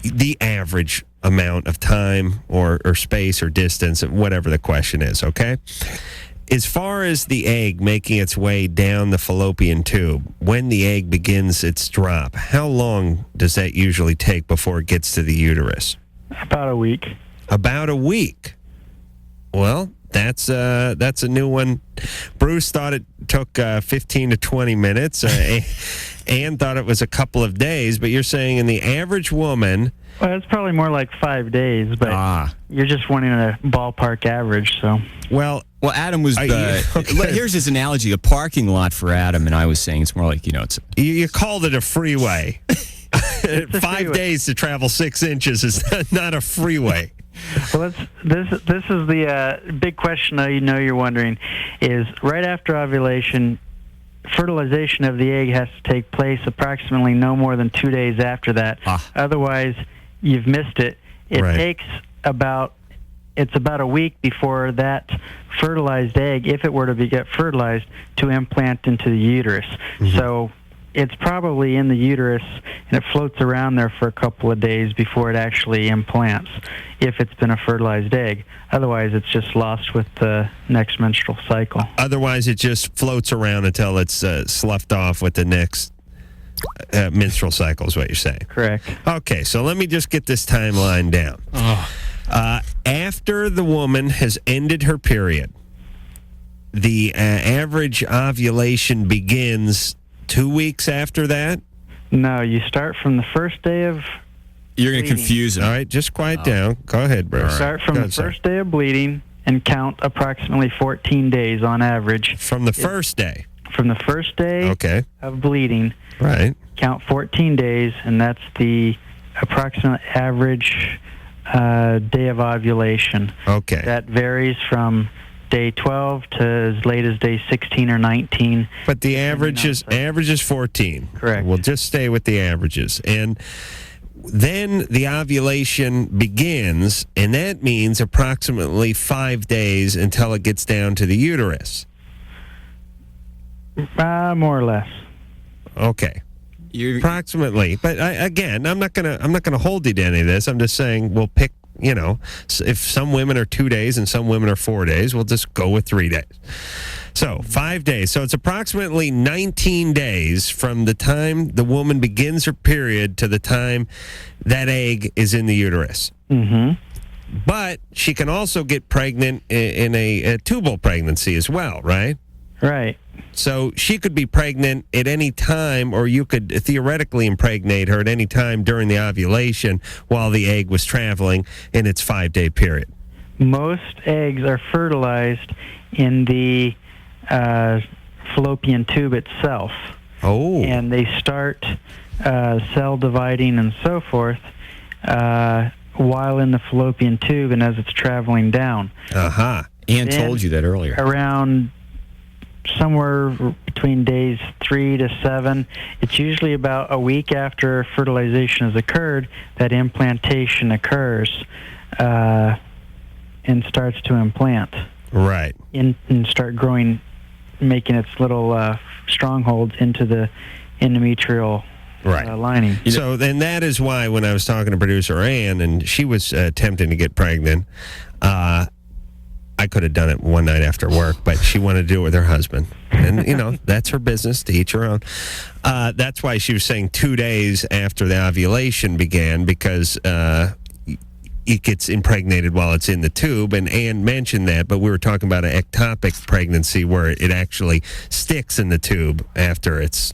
the average amount of time or space or distance, whatever the question is, okay? As far as the egg making its way down the fallopian tube, when the egg begins its drop, how long does that usually take before it gets to the uterus?
About a week.
About a week. Well, that's a new one. Bruce thought it took 15 to 20 minutes. Ann thought it was a couple of days, but you're saying in the average woman...
Well, it's probably more like 5 days, but you're just wanting a ballpark average, so...
Well,
Adam was... Here's his analogy, a parking lot for Adam, and I was saying it's more like, it's...
You called it a freeway. 5 days to travel 6 inches is not a freeway.
Well, this is the big question you're wondering, is right after ovulation, fertilization of the egg has to take place approximately no more than 2 days after that. Otherwise, you've missed it. It takes about a week before that fertilized egg, if it were to get fertilized, to implant into the uterus. Mm-hmm. So it's probably in the uterus, and it floats around there for a couple of days before it actually implants, if it's been a fertilized egg. Otherwise, it's just lost with the next menstrual cycle.
Otherwise, it just floats around until it's sloughed off with the next menstrual cycle, is what you're saying.
Correct.
Okay, so let me just get this timeline down. After the woman has ended her period, the average ovulation begins 2 weeks after that?
No, you start from the first day of
You're going to confuse him.
All right, just quiet down. Go ahead, Bruce.
Start from the first day of bleeding and count approximately 14 days on average.
From the first day?
From the first day of bleeding.
Right.
Count 14 days, and that's the approximate average day of ovulation.
Okay.
That varies from day 12 to as late as day 16 or 19.
But the average is 14.
Correct.
We'll just stay with the averages. And then the ovulation begins, and that means approximately 5 days until it gets down to the uterus.
More or less.
Okay. Approximately. But I'm not gonna hold you to any of this. I'm just saying we'll pick, if some women are 2 days and some women are 4 days, we'll just go with 3 days. So 5 days. So it's approximately 19 days from the time the woman begins her period to the time that egg is in the uterus.
Mm-hmm.
But she can also get pregnant in a tubal pregnancy as well, right?
Right.
So she could be pregnant at any time, or you could theoretically impregnate her at any time during the ovulation while the egg was traveling in its 5-day period.
Most eggs are fertilized in the fallopian tube itself.
Oh.
And they start cell dividing and so forth while in the fallopian tube and as it's traveling down.
Ann told you that earlier.
Around somewhere between days 3 to 7, it's usually about a week after fertilization has occurred that implantation occurs and starts to implant.
Right.
And start growing, making its little strongholds into the endometrial lining.
So then that is why when I was talking to producer Ann and she was attempting to get pregnant, I could have done it one night after work, but she wanted to do it with her husband. And, that's her business, to each her own. That's why she was saying 2 days after the ovulation began, because it gets impregnated while it's in the tube. And Ann mentioned that, but we were talking about an ectopic pregnancy where it actually sticks in the tube after it's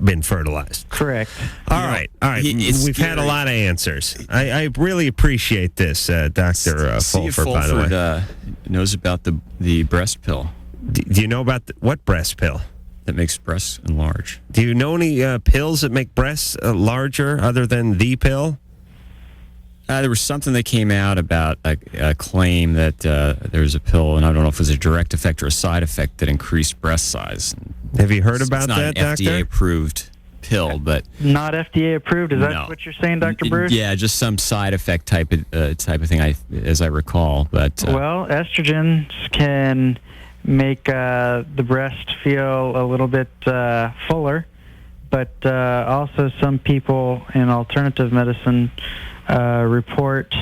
been fertilized.
Correct.
All right. We've had a lot of answers. I really appreciate this, Dr. Fulford, by the way.
Knows about the breast pill.
Do you know about what breast pill?
That makes breasts enlarge.
Do you know any pills that make breasts larger other than the pill?
There was something that came out about a claim that there's a pill, and I don't know if it was a direct effect or a side effect, that increased breast size.
Have you heard about that,
Doctor? It's not an FDA-approved pill, but...
Not FDA approved? Is that what you're saying, Dr. Bruce?
Yeah, just some side effect type of thing, as I recall. But
well, estrogens can make the breast feel a little bit fuller, but also some people in alternative medicine report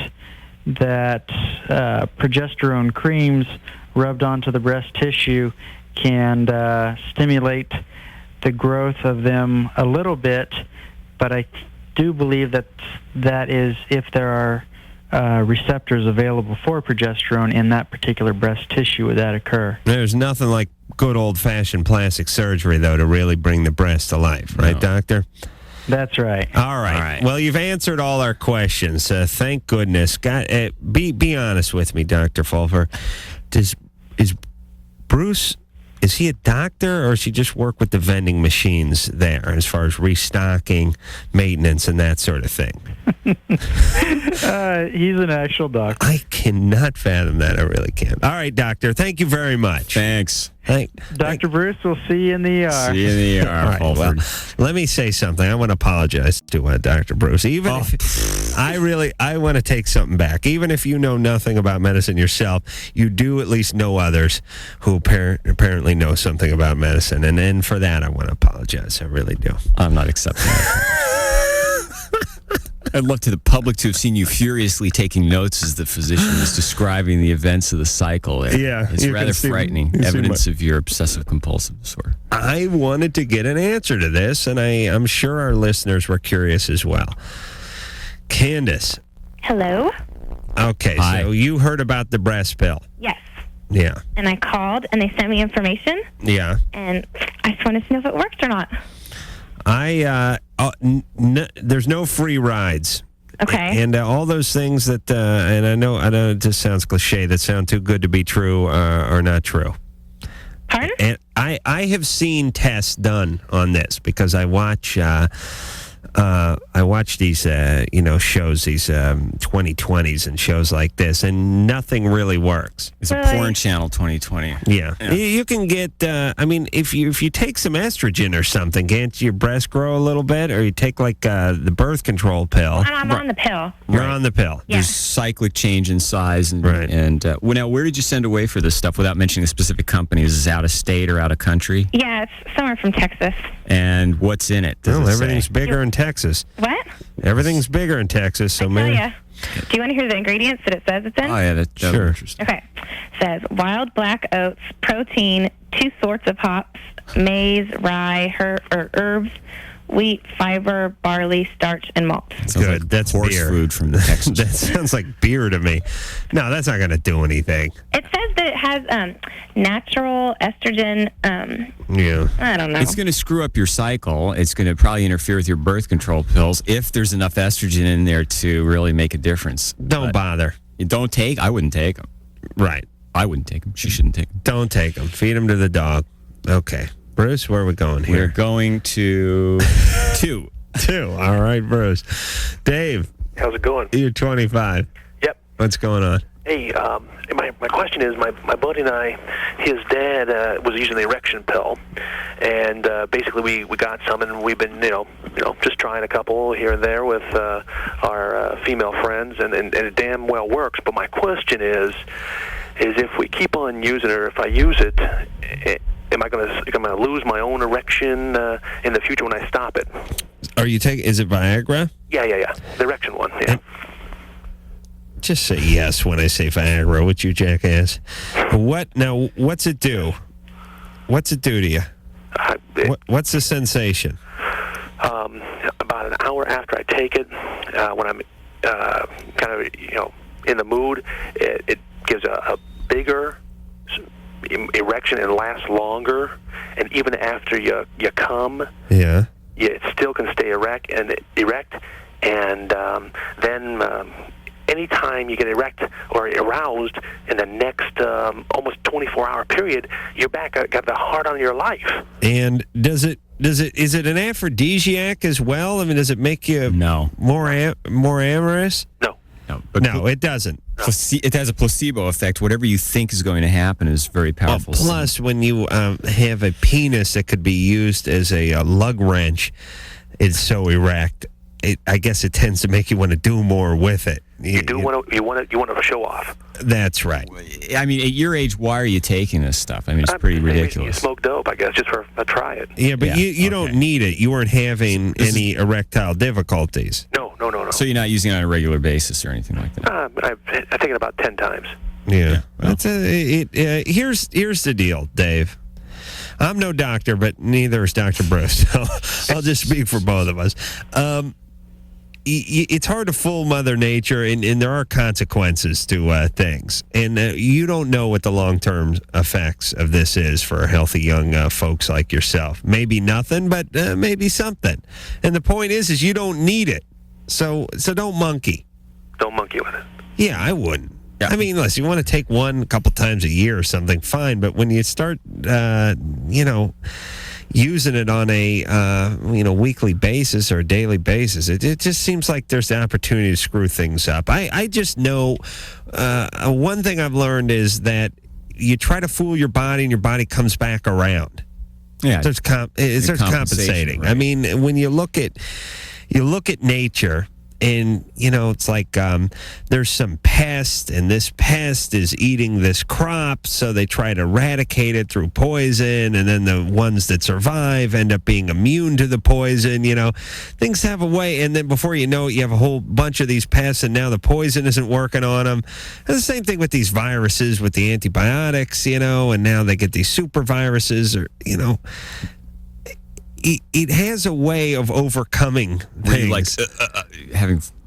that progesterone creams rubbed onto the breast tissue can stimulate the growth of them a little bit, but I do believe that is if there are receptors available for progesterone in that particular breast tissue would that occur.
There's nothing like good old-fashioned plastic surgery, though, to really bring the breast to life, right, Doctor?
That's right.
All right. Well, you've answered all our questions. Thank goodness. Be honest with me, Dr. Fulfer. Is Bruce, is he a doctor, or does he just work with the vending machines there as far as restocking, maintenance, and that sort of thing?
He's an actual doctor.
I cannot fathom that. I really can't. All right, Doctor. Thank you very much.
Thanks.
Dr. Bruce, we'll see you in the ER.
See you in the ER,
All right, well, let me say something. I want to apologize to Dr. Bruce. Even if I want to take something back. Even if you know nothing about medicine yourself, you do at least know others who apparently know something about medicine. And for that, I want to apologize. I really do.
I'm not accepting that. I'd love to the public to have seen you furiously taking notes as the physician is describing the events of the cycle. It's rather frightening. Evidence of your obsessive-compulsive disorder.
I wanted to get an answer to this, and I'm sure our listeners were curious as well. Candace.
Hello?
Okay, so you heard about the breast pill.
Yes.
Yeah.
And I called, and they sent me information,
Yeah.
and I just wanted to know if it worked or not.
There's no free rides.
Okay.
And all those things that, and I know it just sounds cliche, that sound too good to be true are not true.
Pardon?
And I have seen tests done on this because I watch these, shows, these 2020s and shows like this, and nothing really works.
It's a porn channel, 2020.
Yeah. You can get, if you take some estrogen or something, can't your breast grow a little bit? Or you take, the birth control pill.
I'm on the pill.
You're on the pill.
Yeah.
There's cyclic change in size. Now, where did you send away for this stuff without mentioning a specific company? Is this out of state or out of country?
Yeah, it's somewhere from Texas.
And what's in it?
Everything's bigger in Texas.
What?
Everything's bigger in Texas, so maybe.
Yeah. Do you want to hear the ingredients that it says it's in?
Oh, yeah, that's
sure.
Interesting.
Okay. It says wild black oats, protein, 2 sorts of hops, maize, rye, herbs, wheat, fiber, barley, starch, and malt.
Good. That's
horse
beer.
food from Texas.
That sounds like beer to me. No, that's not going to do anything.
It says that it has natural estrogen.
Yeah.
I don't know.
It's going to screw up your cycle. It's going to probably interfere with your birth control pills if there's enough estrogen in there to really make a difference.
Don't bother.
You don't take? I wouldn't take them.
Right.
I wouldn't take them. She shouldn't take them.
Don't take them. Feed them to the dog. Okay. Bruce, where are we going here?
We're going to 2.
2. All right, Bruce. Dave.
How's it going?
You're 25.
Yep.
What's going on?
Hey, my question is, my buddy and I, his dad was using the erection pill, and basically we got some, and we've been, just trying a couple here and there with our female friends, and it damn well works. But my question is if we keep on using it, or if I use it, am I going to lose my own erection in the future when I stop it?
Are you taking? Is it Viagra?
Yeah. The erection one. Yeah.
Just say yes when I say Viagra, would you, jackass? What's it do? What's it do to you? What's the sensation?
About an hour after I take it, when I'm kind of in the mood, it gives a bigger erection and lasts longer, and even after you come, it still can stay erect, and then anytime you get erect or aroused in the next almost 24-hour period, you're back, got the heart on your life.
And is it an aphrodisiac as well? I mean, does it make you more amorous? No, it doesn't.
It has a placebo effect. Whatever you think is going to happen is very powerful.
Plus, when you have a penis that could be used as a lug wrench, it's so erect. I guess it tends to make you want to do more with it.
You want to show off.
That's right.
I mean, at your age, why are you taking this stuff? I mean, it's pretty ridiculous.
You smoke dope, I guess, just for a try it.
Yeah, but you don't need it. You weren't having any erectile difficulties.
No.
So you're not using it on a regular basis or anything like that?
I've taken it about 10 times.
Yeah. Here's the deal, Dave. I'm no doctor, but neither is Dr. Bruce. So I'll just speak for both of us. It's hard to fool Mother Nature, and there are consequences to things. And you don't know what the long-term effects of this is for healthy young folks like yourself. Maybe nothing, but maybe something. And the point is you don't need it. So don't monkey.
Don't monkey with it.
Yeah, I wouldn't. I mean, listen, you want to take one a couple times a year or something, fine. But when you start, using it on a weekly basis or a daily basis, it just seems like there's the opportunity to screw things up. I just know one thing I've learned is that you try to fool your body and your body comes back around.
Yeah,
there's compensating. Right. I mean, when you look at nature. And, it's like there's some pest, and this pest is eating this crop, so they try to eradicate it through poison, and then the ones that survive end up being immune to the poison, Things have a way, and then before you know it, you have a whole bunch of these pests, and now the poison isn't working on them. And the same thing with these viruses, with the antibiotics, and now they get these super viruses, or, It has a way of overcoming things.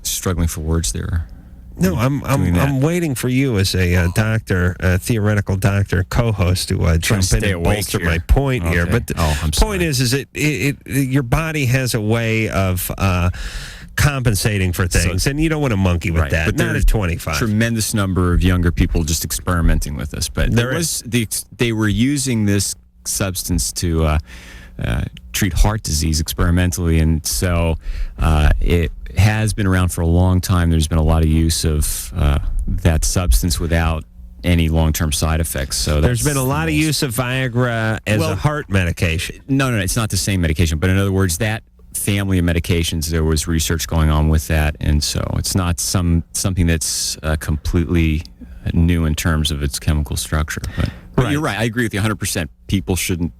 Struggling for words there.
No, I'm waiting for you as a doctor, a theoretical doctor, co-host to jump in and bolster my point here. But the point is your body has a way of compensating for things, and you don't want to monkey with that. But not at 25.
Tremendous number of younger people just experimenting with this. But they were using this substance to treat heart disease experimentally, and so it has been around for a long time. There's been a lot of use of that substance without any long-term side effects. So
there's been a lot of use of Viagra as a heart medication.
No, it's not the same medication, but in other words, that family of medications, there was research going on with that, and so it's not something that's completely new in terms of its chemical structure. But you're right. I agree with you 100%. People shouldn't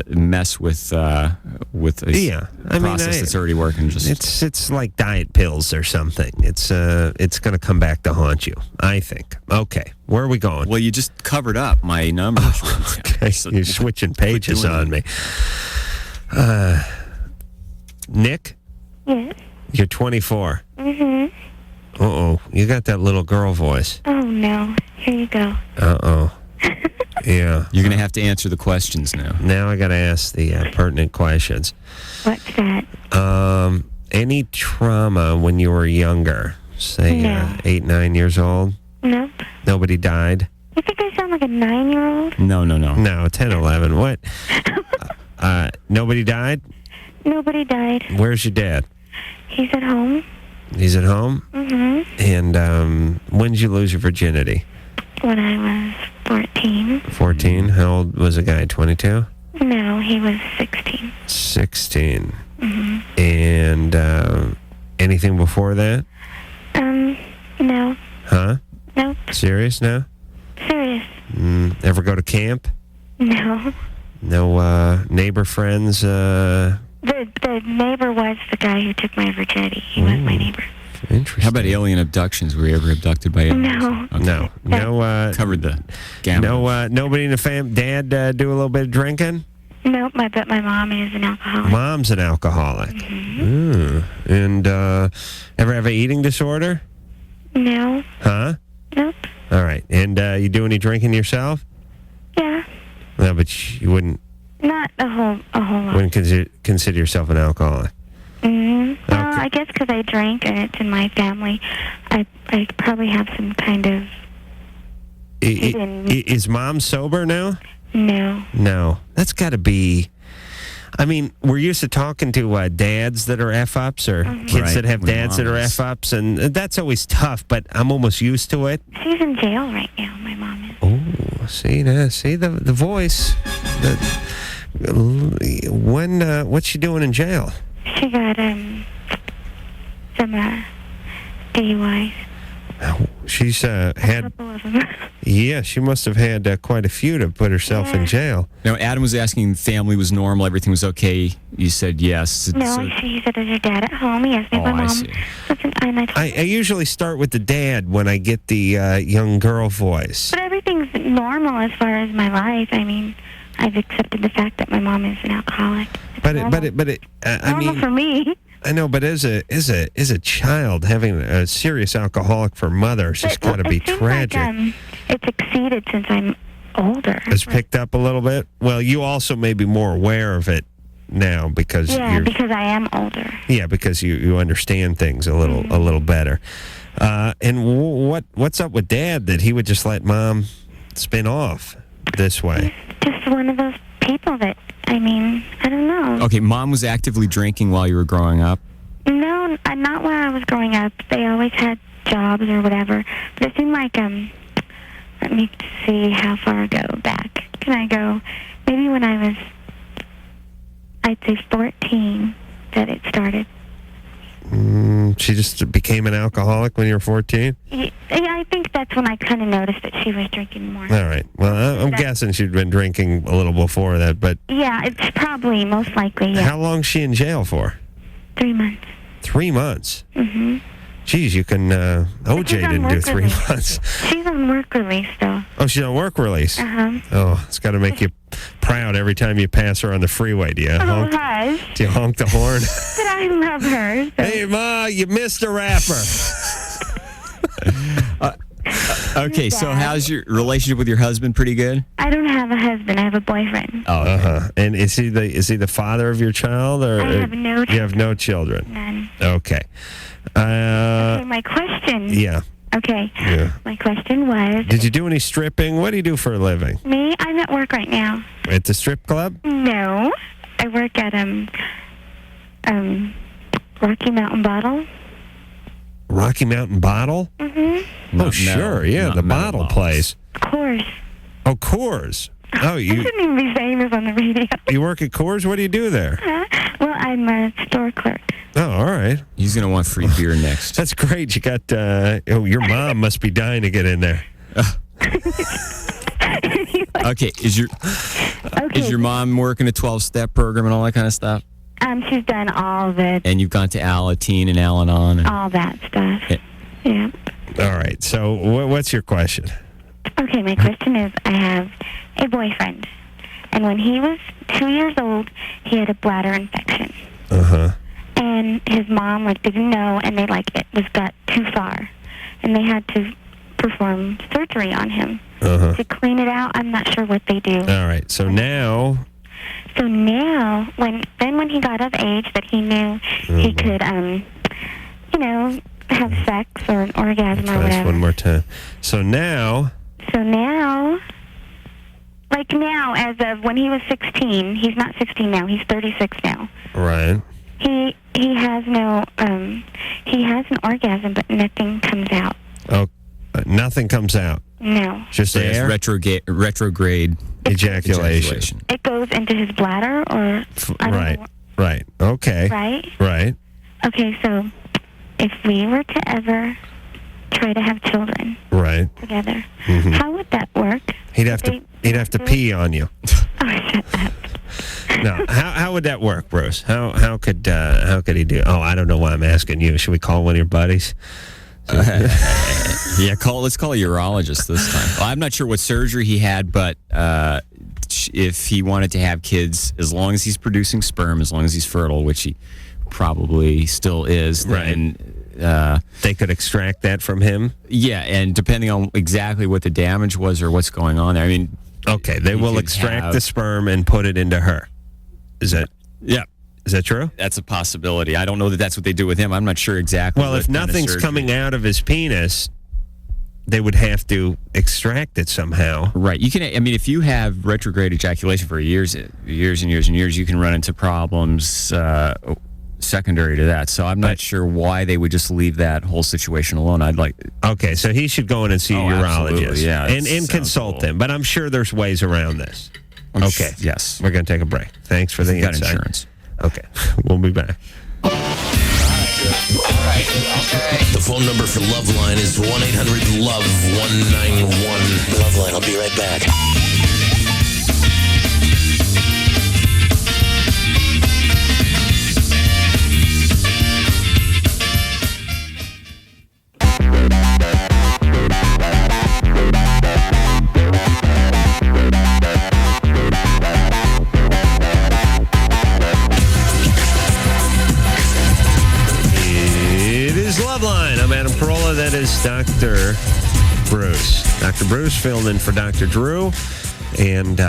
mess with a process that's already working.
It's like diet pills or something. It's going to come back to haunt you, I think. Okay, where are we going?
Well, you just covered up my numbers.
Okay, so you're switching pages on me. Nick?
Yes?
You're 24.
Mm-hmm.
Uh-oh, you got that little girl voice.
Oh, no. Here you go.
Uh-oh. Yeah.
You're going to have to answer the questions now.
Now I got to ask the pertinent questions.
What's that?
Any trauma when you were younger? Say 8, 9 years old?
Nope.
Nobody died?
You think I sound like a 9-year-old?
No.
No, 10, 11. What? Nobody died?
Nobody died.
Where's your dad?
He's at home.
He's at home?
Mm-hmm.
And when did you lose your virginity?
When I was 14.
14? How old was the guy? 22?
No, he was 16.
16.
Mm-hmm.
And anything before that?
No.
Huh?
Nope.
Serious now?
Serious.
Ever go to camp?
No.
No neighbor friends?
The neighbor was the guy who took my virginity. He was my neighbor.
Interesting.
How about alien abductions? Were you ever abducted by aliens?
No.
Okay.
No.
Covered the gamut.
No. Nobody in the family. Dad do a little bit of drinking?
Nope. But my mom is an alcoholic.
Mom's an alcoholic.
Mm-hmm.
And ever have an eating disorder?
No.
Huh?
Nope.
All right. And you do any drinking yourself?
Yeah.
No, but you wouldn't.
Not a whole lot.
Wouldn't consider yourself an alcoholic.
Mm-hmm. Well, I guess because I drank and it's in my family, I probably have some kind of hidden...
Is Mom sober now?
No.
That's got to be... I mean, we're used to talking to dads that are F-ups or kids that have dads that are F-ups, and that's always tough, but I'm almost used to it.
She's in jail right now, my mom is.
Oh, see the voice. What's she doing in jail?
She got some DUIs.
She's had. Yeah, she must have had quite a few to put herself in jail.
Now, Adam was asking family was normal, everything was okay. You said yes.
No, she said, is your dad at home? He asked me if my mom.
I usually start with the dad when I get the young girl voice.
But everything's normal as far as my life. I mean, I've accepted the fact that my mom is an alcoholic.
I
Normal
mean,
for me.
I know, but as a child, having a serious alcoholic for mother has just got to be tragic.
Like, it's exceeded since I'm older.
It's picked up a little bit. Well, you also may be more aware of it now because
because I am older.
Yeah, because you understand things a little better. And what's up with Dad that he would just let Mom spin off this way?
Just one of those people that, I mean, I don't know.
Okay, Mom was actively drinking while you were growing up?
No, not while I was growing up. They always had jobs or whatever. But it seemed like, let me see how far I go back. Can I go? Maybe when I was, I'd say 14 that it started.
She just became an alcoholic when you were 14?
Yeah, I think that's when I kind of noticed that she was drinking more.
All right. Well, I'm guessing she'd been drinking a little before that, but...
Yeah, it's probably, most likely, yeah.
How long is she in jail for?
3 months.
3 months?
Mm-hmm.
Geez, you can... OJ didn't do 3 months.
She's on work release, though.
Oh, she's on work release?
Uh-huh.
Oh, it's got to make you proud every time you pass her on the freeway. Do you honk?
Hush.
Do you honk the horn?
But I love her. So.
Hey, Ma, you missed a rapper.
Okay, so how's your relationship with your husband? Pretty good?
I don't have a husband. I have a boyfriend.
Oh, okay.
And is he the father of your child? Or
I have no children.
You have no children?
None.
Okay.
Okay, my question.
Yeah.
Okay.
Yeah.
My question was...
Did you do any stripping? What do you do for a living?
Me? I'm at work right now.
At the strip club?
No. I work at, Rocky Mountain Bottle.
Rocky Mountain Bottle?
Mm-hmm.
Oh, sure. Yeah, the bottle place.
Coors.
Oh, Coors. Oh,
I shouldn't even be saying this on the radio.
You work at Coors? What do you do there?
Well, I'm a store clerk.
Oh, all right.
He's going to want free beer next.
That's great. You got, your mom must be dying to get in there.
Okay, is your mom working a 12-step program and all that kind of stuff?
She's done all of it.
And you've gone to Alateen and Al-Anon? And
all that stuff. Yeah.
All right. So what's your question?
Okay, my question is, I have a boyfriend. And when he was 2 years old, he had a bladder infection.
Uh-huh.
And his mom, didn't know, and it got too far. And they had to perform surgery on him to clean it out. I'm not sure what they do.
All right. So now, when he got of age that he knew he could, have sex or an orgasm or whatever. One more time. So now,
as of when he was 16, he's not 16 now, he's 36 now.
Right.
He has he has an orgasm, but nothing comes out.
Oh, nothing comes out.
No.
Just air?
Retrograde
ejaculation.
It goes into his bladder, or
Right. Okay.
Right. Okay, so if we were to ever try to have children together, how would that work?
He'd have to pee on you.
Oh, shut up.
No, how would that work, Bruce? How could he do? Oh, I don't know why I'm asking you. Should we call one of your buddies?
Yeah, let's call a urologist this time. Well, I'm not sure what surgery he had, but if he wanted to have kids, as long as he's producing sperm, as long as he's fertile, which he probably still is, then
they could extract that from him.
Yeah, and depending on exactly what the damage was or what's going on there, I mean,
okay, they will extract the sperm and put it into her. Is that?
Yeah.
Is that true?
That's a possibility. I don't know that that's what they do with him. I'm not sure exactly.
Well, if nothing's coming out of his penis, they would have to extract it somehow.
Right. You can. I mean, if you have retrograde ejaculation for years and years, you can run into problems secondary to that. So I'm not sure why they would just leave that whole situation alone.
Okay, so he should go in and see a urologist.
Yeah,
and consult him. But I'm sure there's ways around this. Okay.
Yes.
We're going to take a break. Thanks for the insight.
Got insurance.
Okay. We'll be back.
The phone number for LoveLine is 1-800-LOVE-191. LoveLine, I'll be right back.
LoveLine. I'm Adam Carolla. That is Dr. Bruce. Dr. Bruce filled in for Dr. Drew, and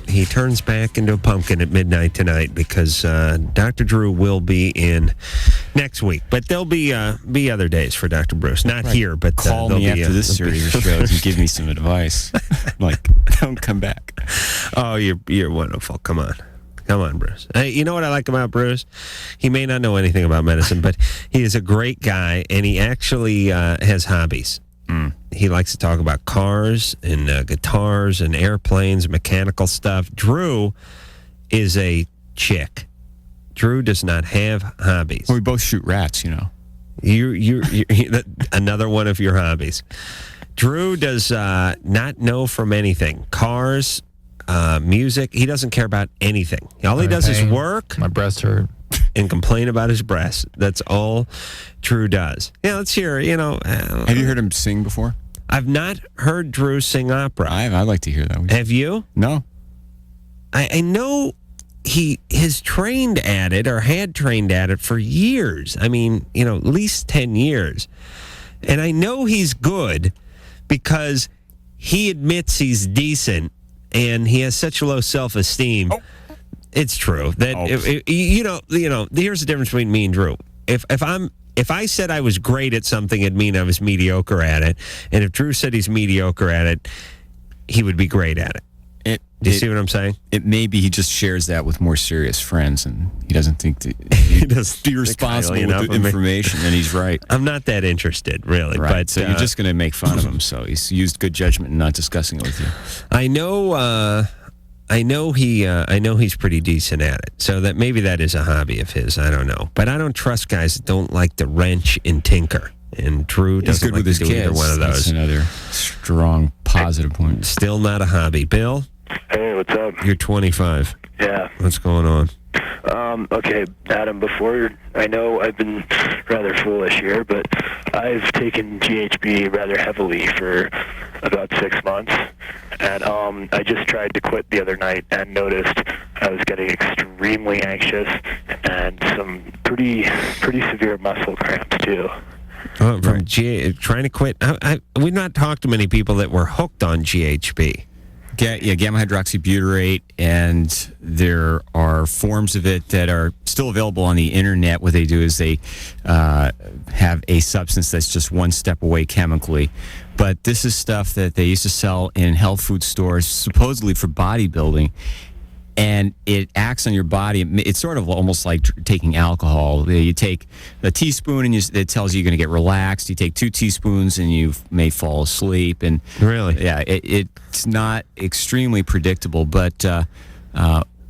he turns back into a pumpkin at midnight tonight because Dr. Drew will be in next week. But there'll be other days for Dr. Bruce. Not here, but
call me after this series of shows and give me some advice. Like, don't come back.
Oh, you're wonderful. Come on. Come on, Bruce. Hey, you know what I like about Bruce? He may not know anything about medicine, but he is a great guy, and he actually has hobbies. He likes to talk about cars and guitars and airplanes, mechanical stuff. Drew is a chick. Drew does not have hobbies.
Well, we both shoot rats, you know.
You another one of your hobbies. Drew does not know from anything. Cars, music. He doesn't care about anything. All he does is work.
My breasts hurt.
And complain about his breasts. That's all Drew does. Yeah, let's hear,
have you heard him sing before?
I've not heard Drew sing opera.
I'd like to hear that.
Have you?
No.
I know he has trained at it or had trained at it for years. I mean, at least 10 years. And I know he's good because he admits he's decent and he has such low self-esteem. Oh. It's true that here's the difference between me and Drew. If I said I was great at something, it'd mean I was mediocre at it. And if Drew said he's mediocre at it, he would be great at it. Do you see what I'm saying?
It maybe he just shares that with more serious friends, and he doesn't think that he does be responsible with the information. And he's right.
I'm not that interesed, really.
Right.
But
so you're just going to make fun of him. So he's used good judgment in not discussing it with you.
I know he's pretty decent at it. So that maybe that is a hobby of his. I don't know. But I don't trust guys that don't like to wrench and tinker. And Drew doesn't like to do either one of those.
That's another strong positive point.
Still not a hobby. Bill?
Hey, what's up?
You're 25.
Yeah.
What's going on?
Okay, Adam, I know I've been rather foolish here, but I've taken GHB rather heavily for about 6 months, and I just tried to quit the other night and noticed I was getting extremely anxious and some pretty severe muscle cramps, too.
From trying to quit? We've not talked to many people that were hooked on GHB.
Gamma hydroxybutyrate, and there are forms of it that are still available on the internet. What they do is they have a substance that's just one step away chemically. But this is stuff that they used to sell in health food stores, supposedly for bodybuilding. And it acts on your body. It's sort of almost like taking alcohol. You take a teaspoon and it tells you you're going to get relaxed. You take 2 teaspoons and you may fall asleep. And
really,
yeah, it's not extremely predictable. But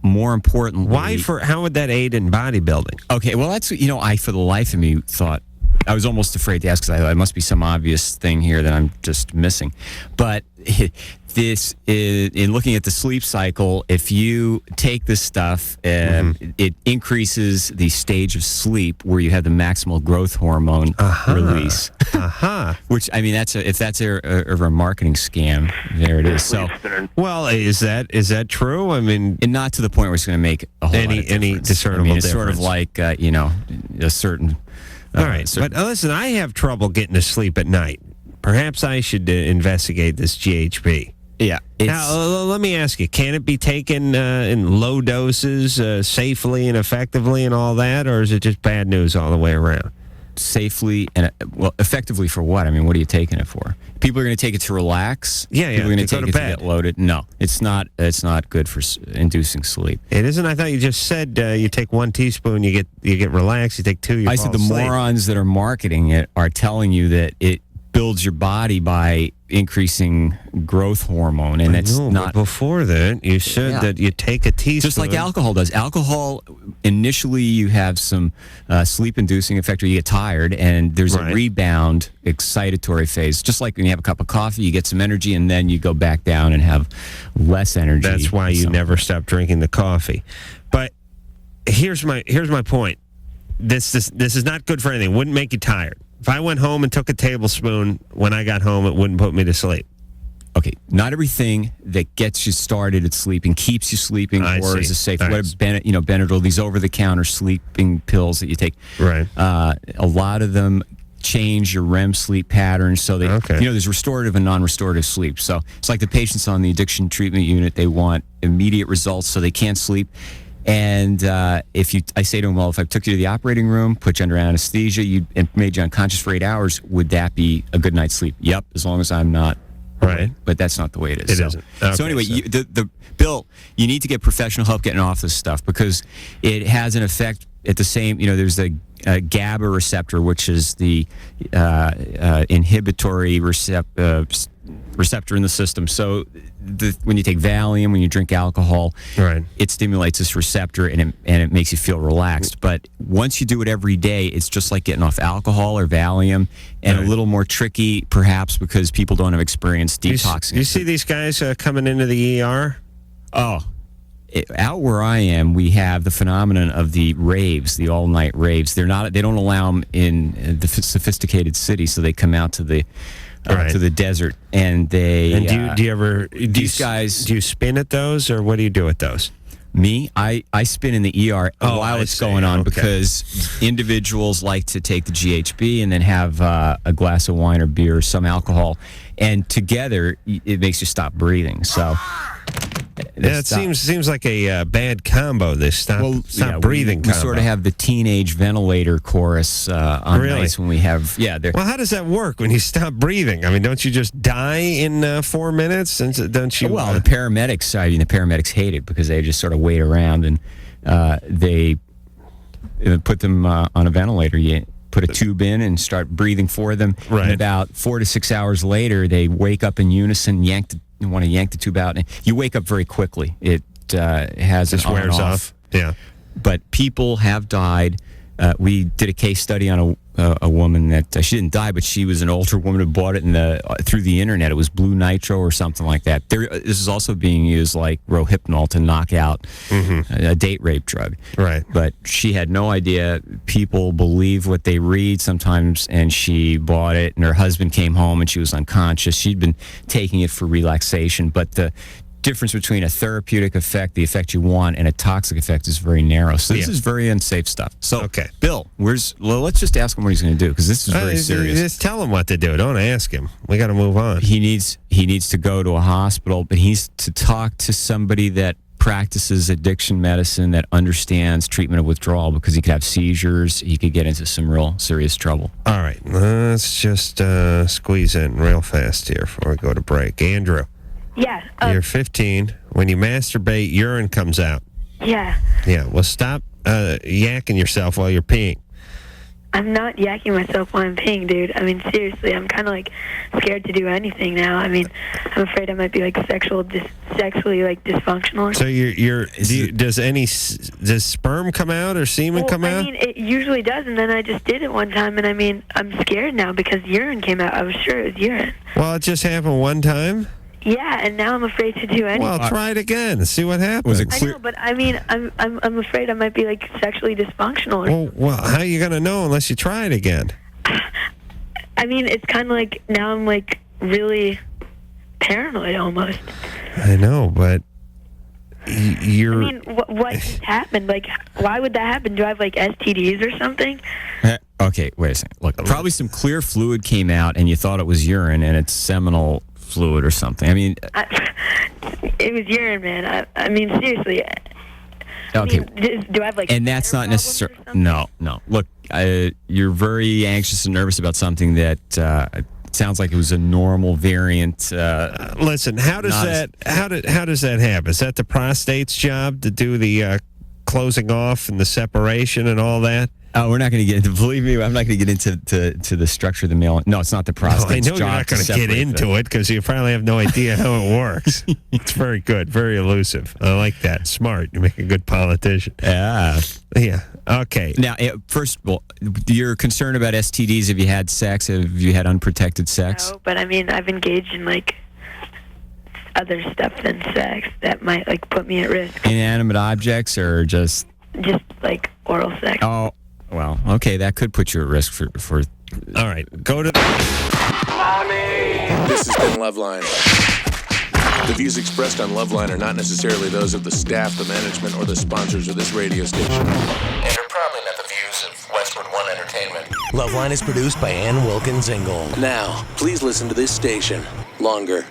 more importantly,
how would that aid in bodybuilding?
Okay, well, that's I for the life of me thought. I was almost afraid to ask because I thought it must be some obvious thing here that I'm just missing. But this is, in looking at the sleep cycle, if you take this stuff, it increases the stage of sleep where you have the maximal growth hormone release. Which, I mean, if that's a marketing scam, there it is. So,
well, is that true? I mean,
and not to the point where it's going to make a whole lot of
any discernible
difference. It's sort of like a certain.
All right, but listen, I have trouble getting to sleep at night. Perhaps I should investigate this GHB.
Yeah.
Now, let me ask you, can it be taken in low doses safely and effectively and all that, or is it just bad news all the way around?
Safely and, effectively for what? I mean, what are you taking it for? People are going to take it to relax?
Yeah.
People are going to take it to get loaded? No, it's not good for inducing sleep.
It isn't? I thought you just said you take 1 teaspoon, you get relaxed, you take 2, you fall asleep.
I said the morons that are marketing it are telling you that it builds your body by increasing growth hormone, and it's not.
But before that, you said that you take a teaspoon.
Just like alcohol does. Alcohol, initially you have some sleep-inducing effect, or you get tired, and there's a rebound excitatory phase. Just like when you have a cup of coffee, you get some energy, and then you go back down and have less energy.
That's why you never stop drinking the coffee. But here's my point. This is not good for anything. It wouldn't make you tired. If I went home and took a tablespoon when I got home, it wouldn't put me to sleep.
Okay, not everything that gets you started at sleeping keeps you sleeping or is safe. What Benadryl, these over-the-counter sleeping pills that you take.
Right.
A lot of them change your REM sleep patterns. So they, there's restorative and non-restorative sleep. So it's like the patients on the addiction treatment unit. They want immediate results, so they can't sleep. And I say to them, well, if I took you to the operating room, put you under anesthesia, and made you unconscious for 8 hours, would that be a good night's sleep? Yep, as long as I'm not.
Right.
But that's not the way it is.
It isn't. Okay,
so anyway, Bill, you need to get professional help getting off this stuff, because it has an effect at the same, there's the GABA receptor, which is the inhibitory receptor in the system. So when you take Valium, when you drink alcohol, it stimulates this receptor and it makes you feel relaxed. But once you do it every day, it's just like getting off alcohol or Valium, and a little more tricky perhaps because people don't have experience detoxing.
You see these guys coming into the ER?
Out where I am, we have the phenomenon of the raves, the all-night raves. They don't allow them in the sophisticated city, so they come out to the desert, and they.
And do you spin at those, or what do you do at those?
Me, I spin in the ER while it's going on, because individuals like to take the GHB and then have a glass of wine or beer or some alcohol, and together it makes you stop breathing. So.
It seems like a bad combo. This stop breathing combo.
We sort of have the teenage ventilator chorus on nights when we have.
Well, how does that work when you stop breathing? I mean, don't you just die in 4 minutes? Don't you?
Well, the paramedics hate it because they just sort of wait around and they put them on a ventilator. You put a tube in and start breathing for them.
Right.
And about 4 to 6 hours later, they wake up in unison, you want to yank the tube out, and you wake up very quickly. It has
just
an
wears
off.
Yeah.
But people have died. We did a case study on a woman that she didn't die, but she was an older woman who bought it through the internet. It was Blue Nitro or something like that. This is also being used like Rohypnol to knock out a date rape drug.
Right.
But she had no idea. People believe what they read sometimes, and she bought it, and her husband came home, and she was unconscious. She'd been taking it for relaxation, but the difference between a therapeutic effect, the effect you want, and a toxic effect is very narrow. So this is very unsafe stuff. So, Bill, let's just ask him what he's going to do, because this is very serious.
Just tell him what to do. Don't ask him. We got to move on.
He needs to go to a hospital, but he needs to talk to somebody that practices addiction medicine, that understands treatment of withdrawal, because he could have seizures. He could get into some real serious trouble.
All right. Let's just squeeze in real fast here before we go to break. Andrew.
Yeah.
You're 15. When you masturbate, urine comes out.
Yeah.
Yeah. Well, stop yakking yourself while you're peeing.
I'm not yakking myself while I'm peeing, dude. I mean, seriously, I'm kind of like scared to do anything now. I mean, I'm afraid I might be like sexually like dysfunctional. Or
So does sperm come out or semen come out?
I mean, it usually does, and then I just did it one time, and I mean, I'm scared now because urine came out. I was sure it was urine.
Well, it just happened one time.
Yeah, and now I'm afraid to do anything.
Well, try it again and see what happens.
Was it clear?
I know, but I mean, I'm afraid I might be like sexually dysfunctional.
Well, how are you gonna know unless you try it again?
I mean, it's kind of like now I'm like really paranoid almost.
I know, but you're.
I mean, what just happened? Like, why would that happen? Do I have like STDs or something?
Okay, wait a second. Look, probably some clear fluid came out, and you thought it was urine, and it's seminal fluid or something. I mean,
it was urine, man. I mean, seriously.
Okay.
I mean, do I have like?
And that's not necessarily. No. Look, you're very anxious and nervous about something that sounds like it was a normal variant.
Listen, how does that happen? Is that the prostate's job to do the closing off and the separation and all that?
Oh, we're not going to get into. Believe me, I'm not going to get into to the structure of the male. No, it's not the prostate.
I know
It's
you're not going to get into it because you probably have no idea how it works. It's very good, very elusive. I like that. Smart. You make a good politician.
Yeah.
Yeah. Okay.
Now, first of all, you're concerned about STDs. Have you had sex? Have you had unprotected sex?
No, but I mean, I've engaged in like other stuff than sex that might like put me at risk.
Inanimate objects or just
like oral sex.
Oh, well, okay, that could put you at risk for.
All right, go to.
This has been LoveLine. The views expressed on LoveLine are not necessarily those of the staff, the management, or the sponsors of this radio station. And are probably not the views of Westwood One Entertainment.
LoveLine is produced by Ann Wilkins Ingle.
Now, please listen to this station longer.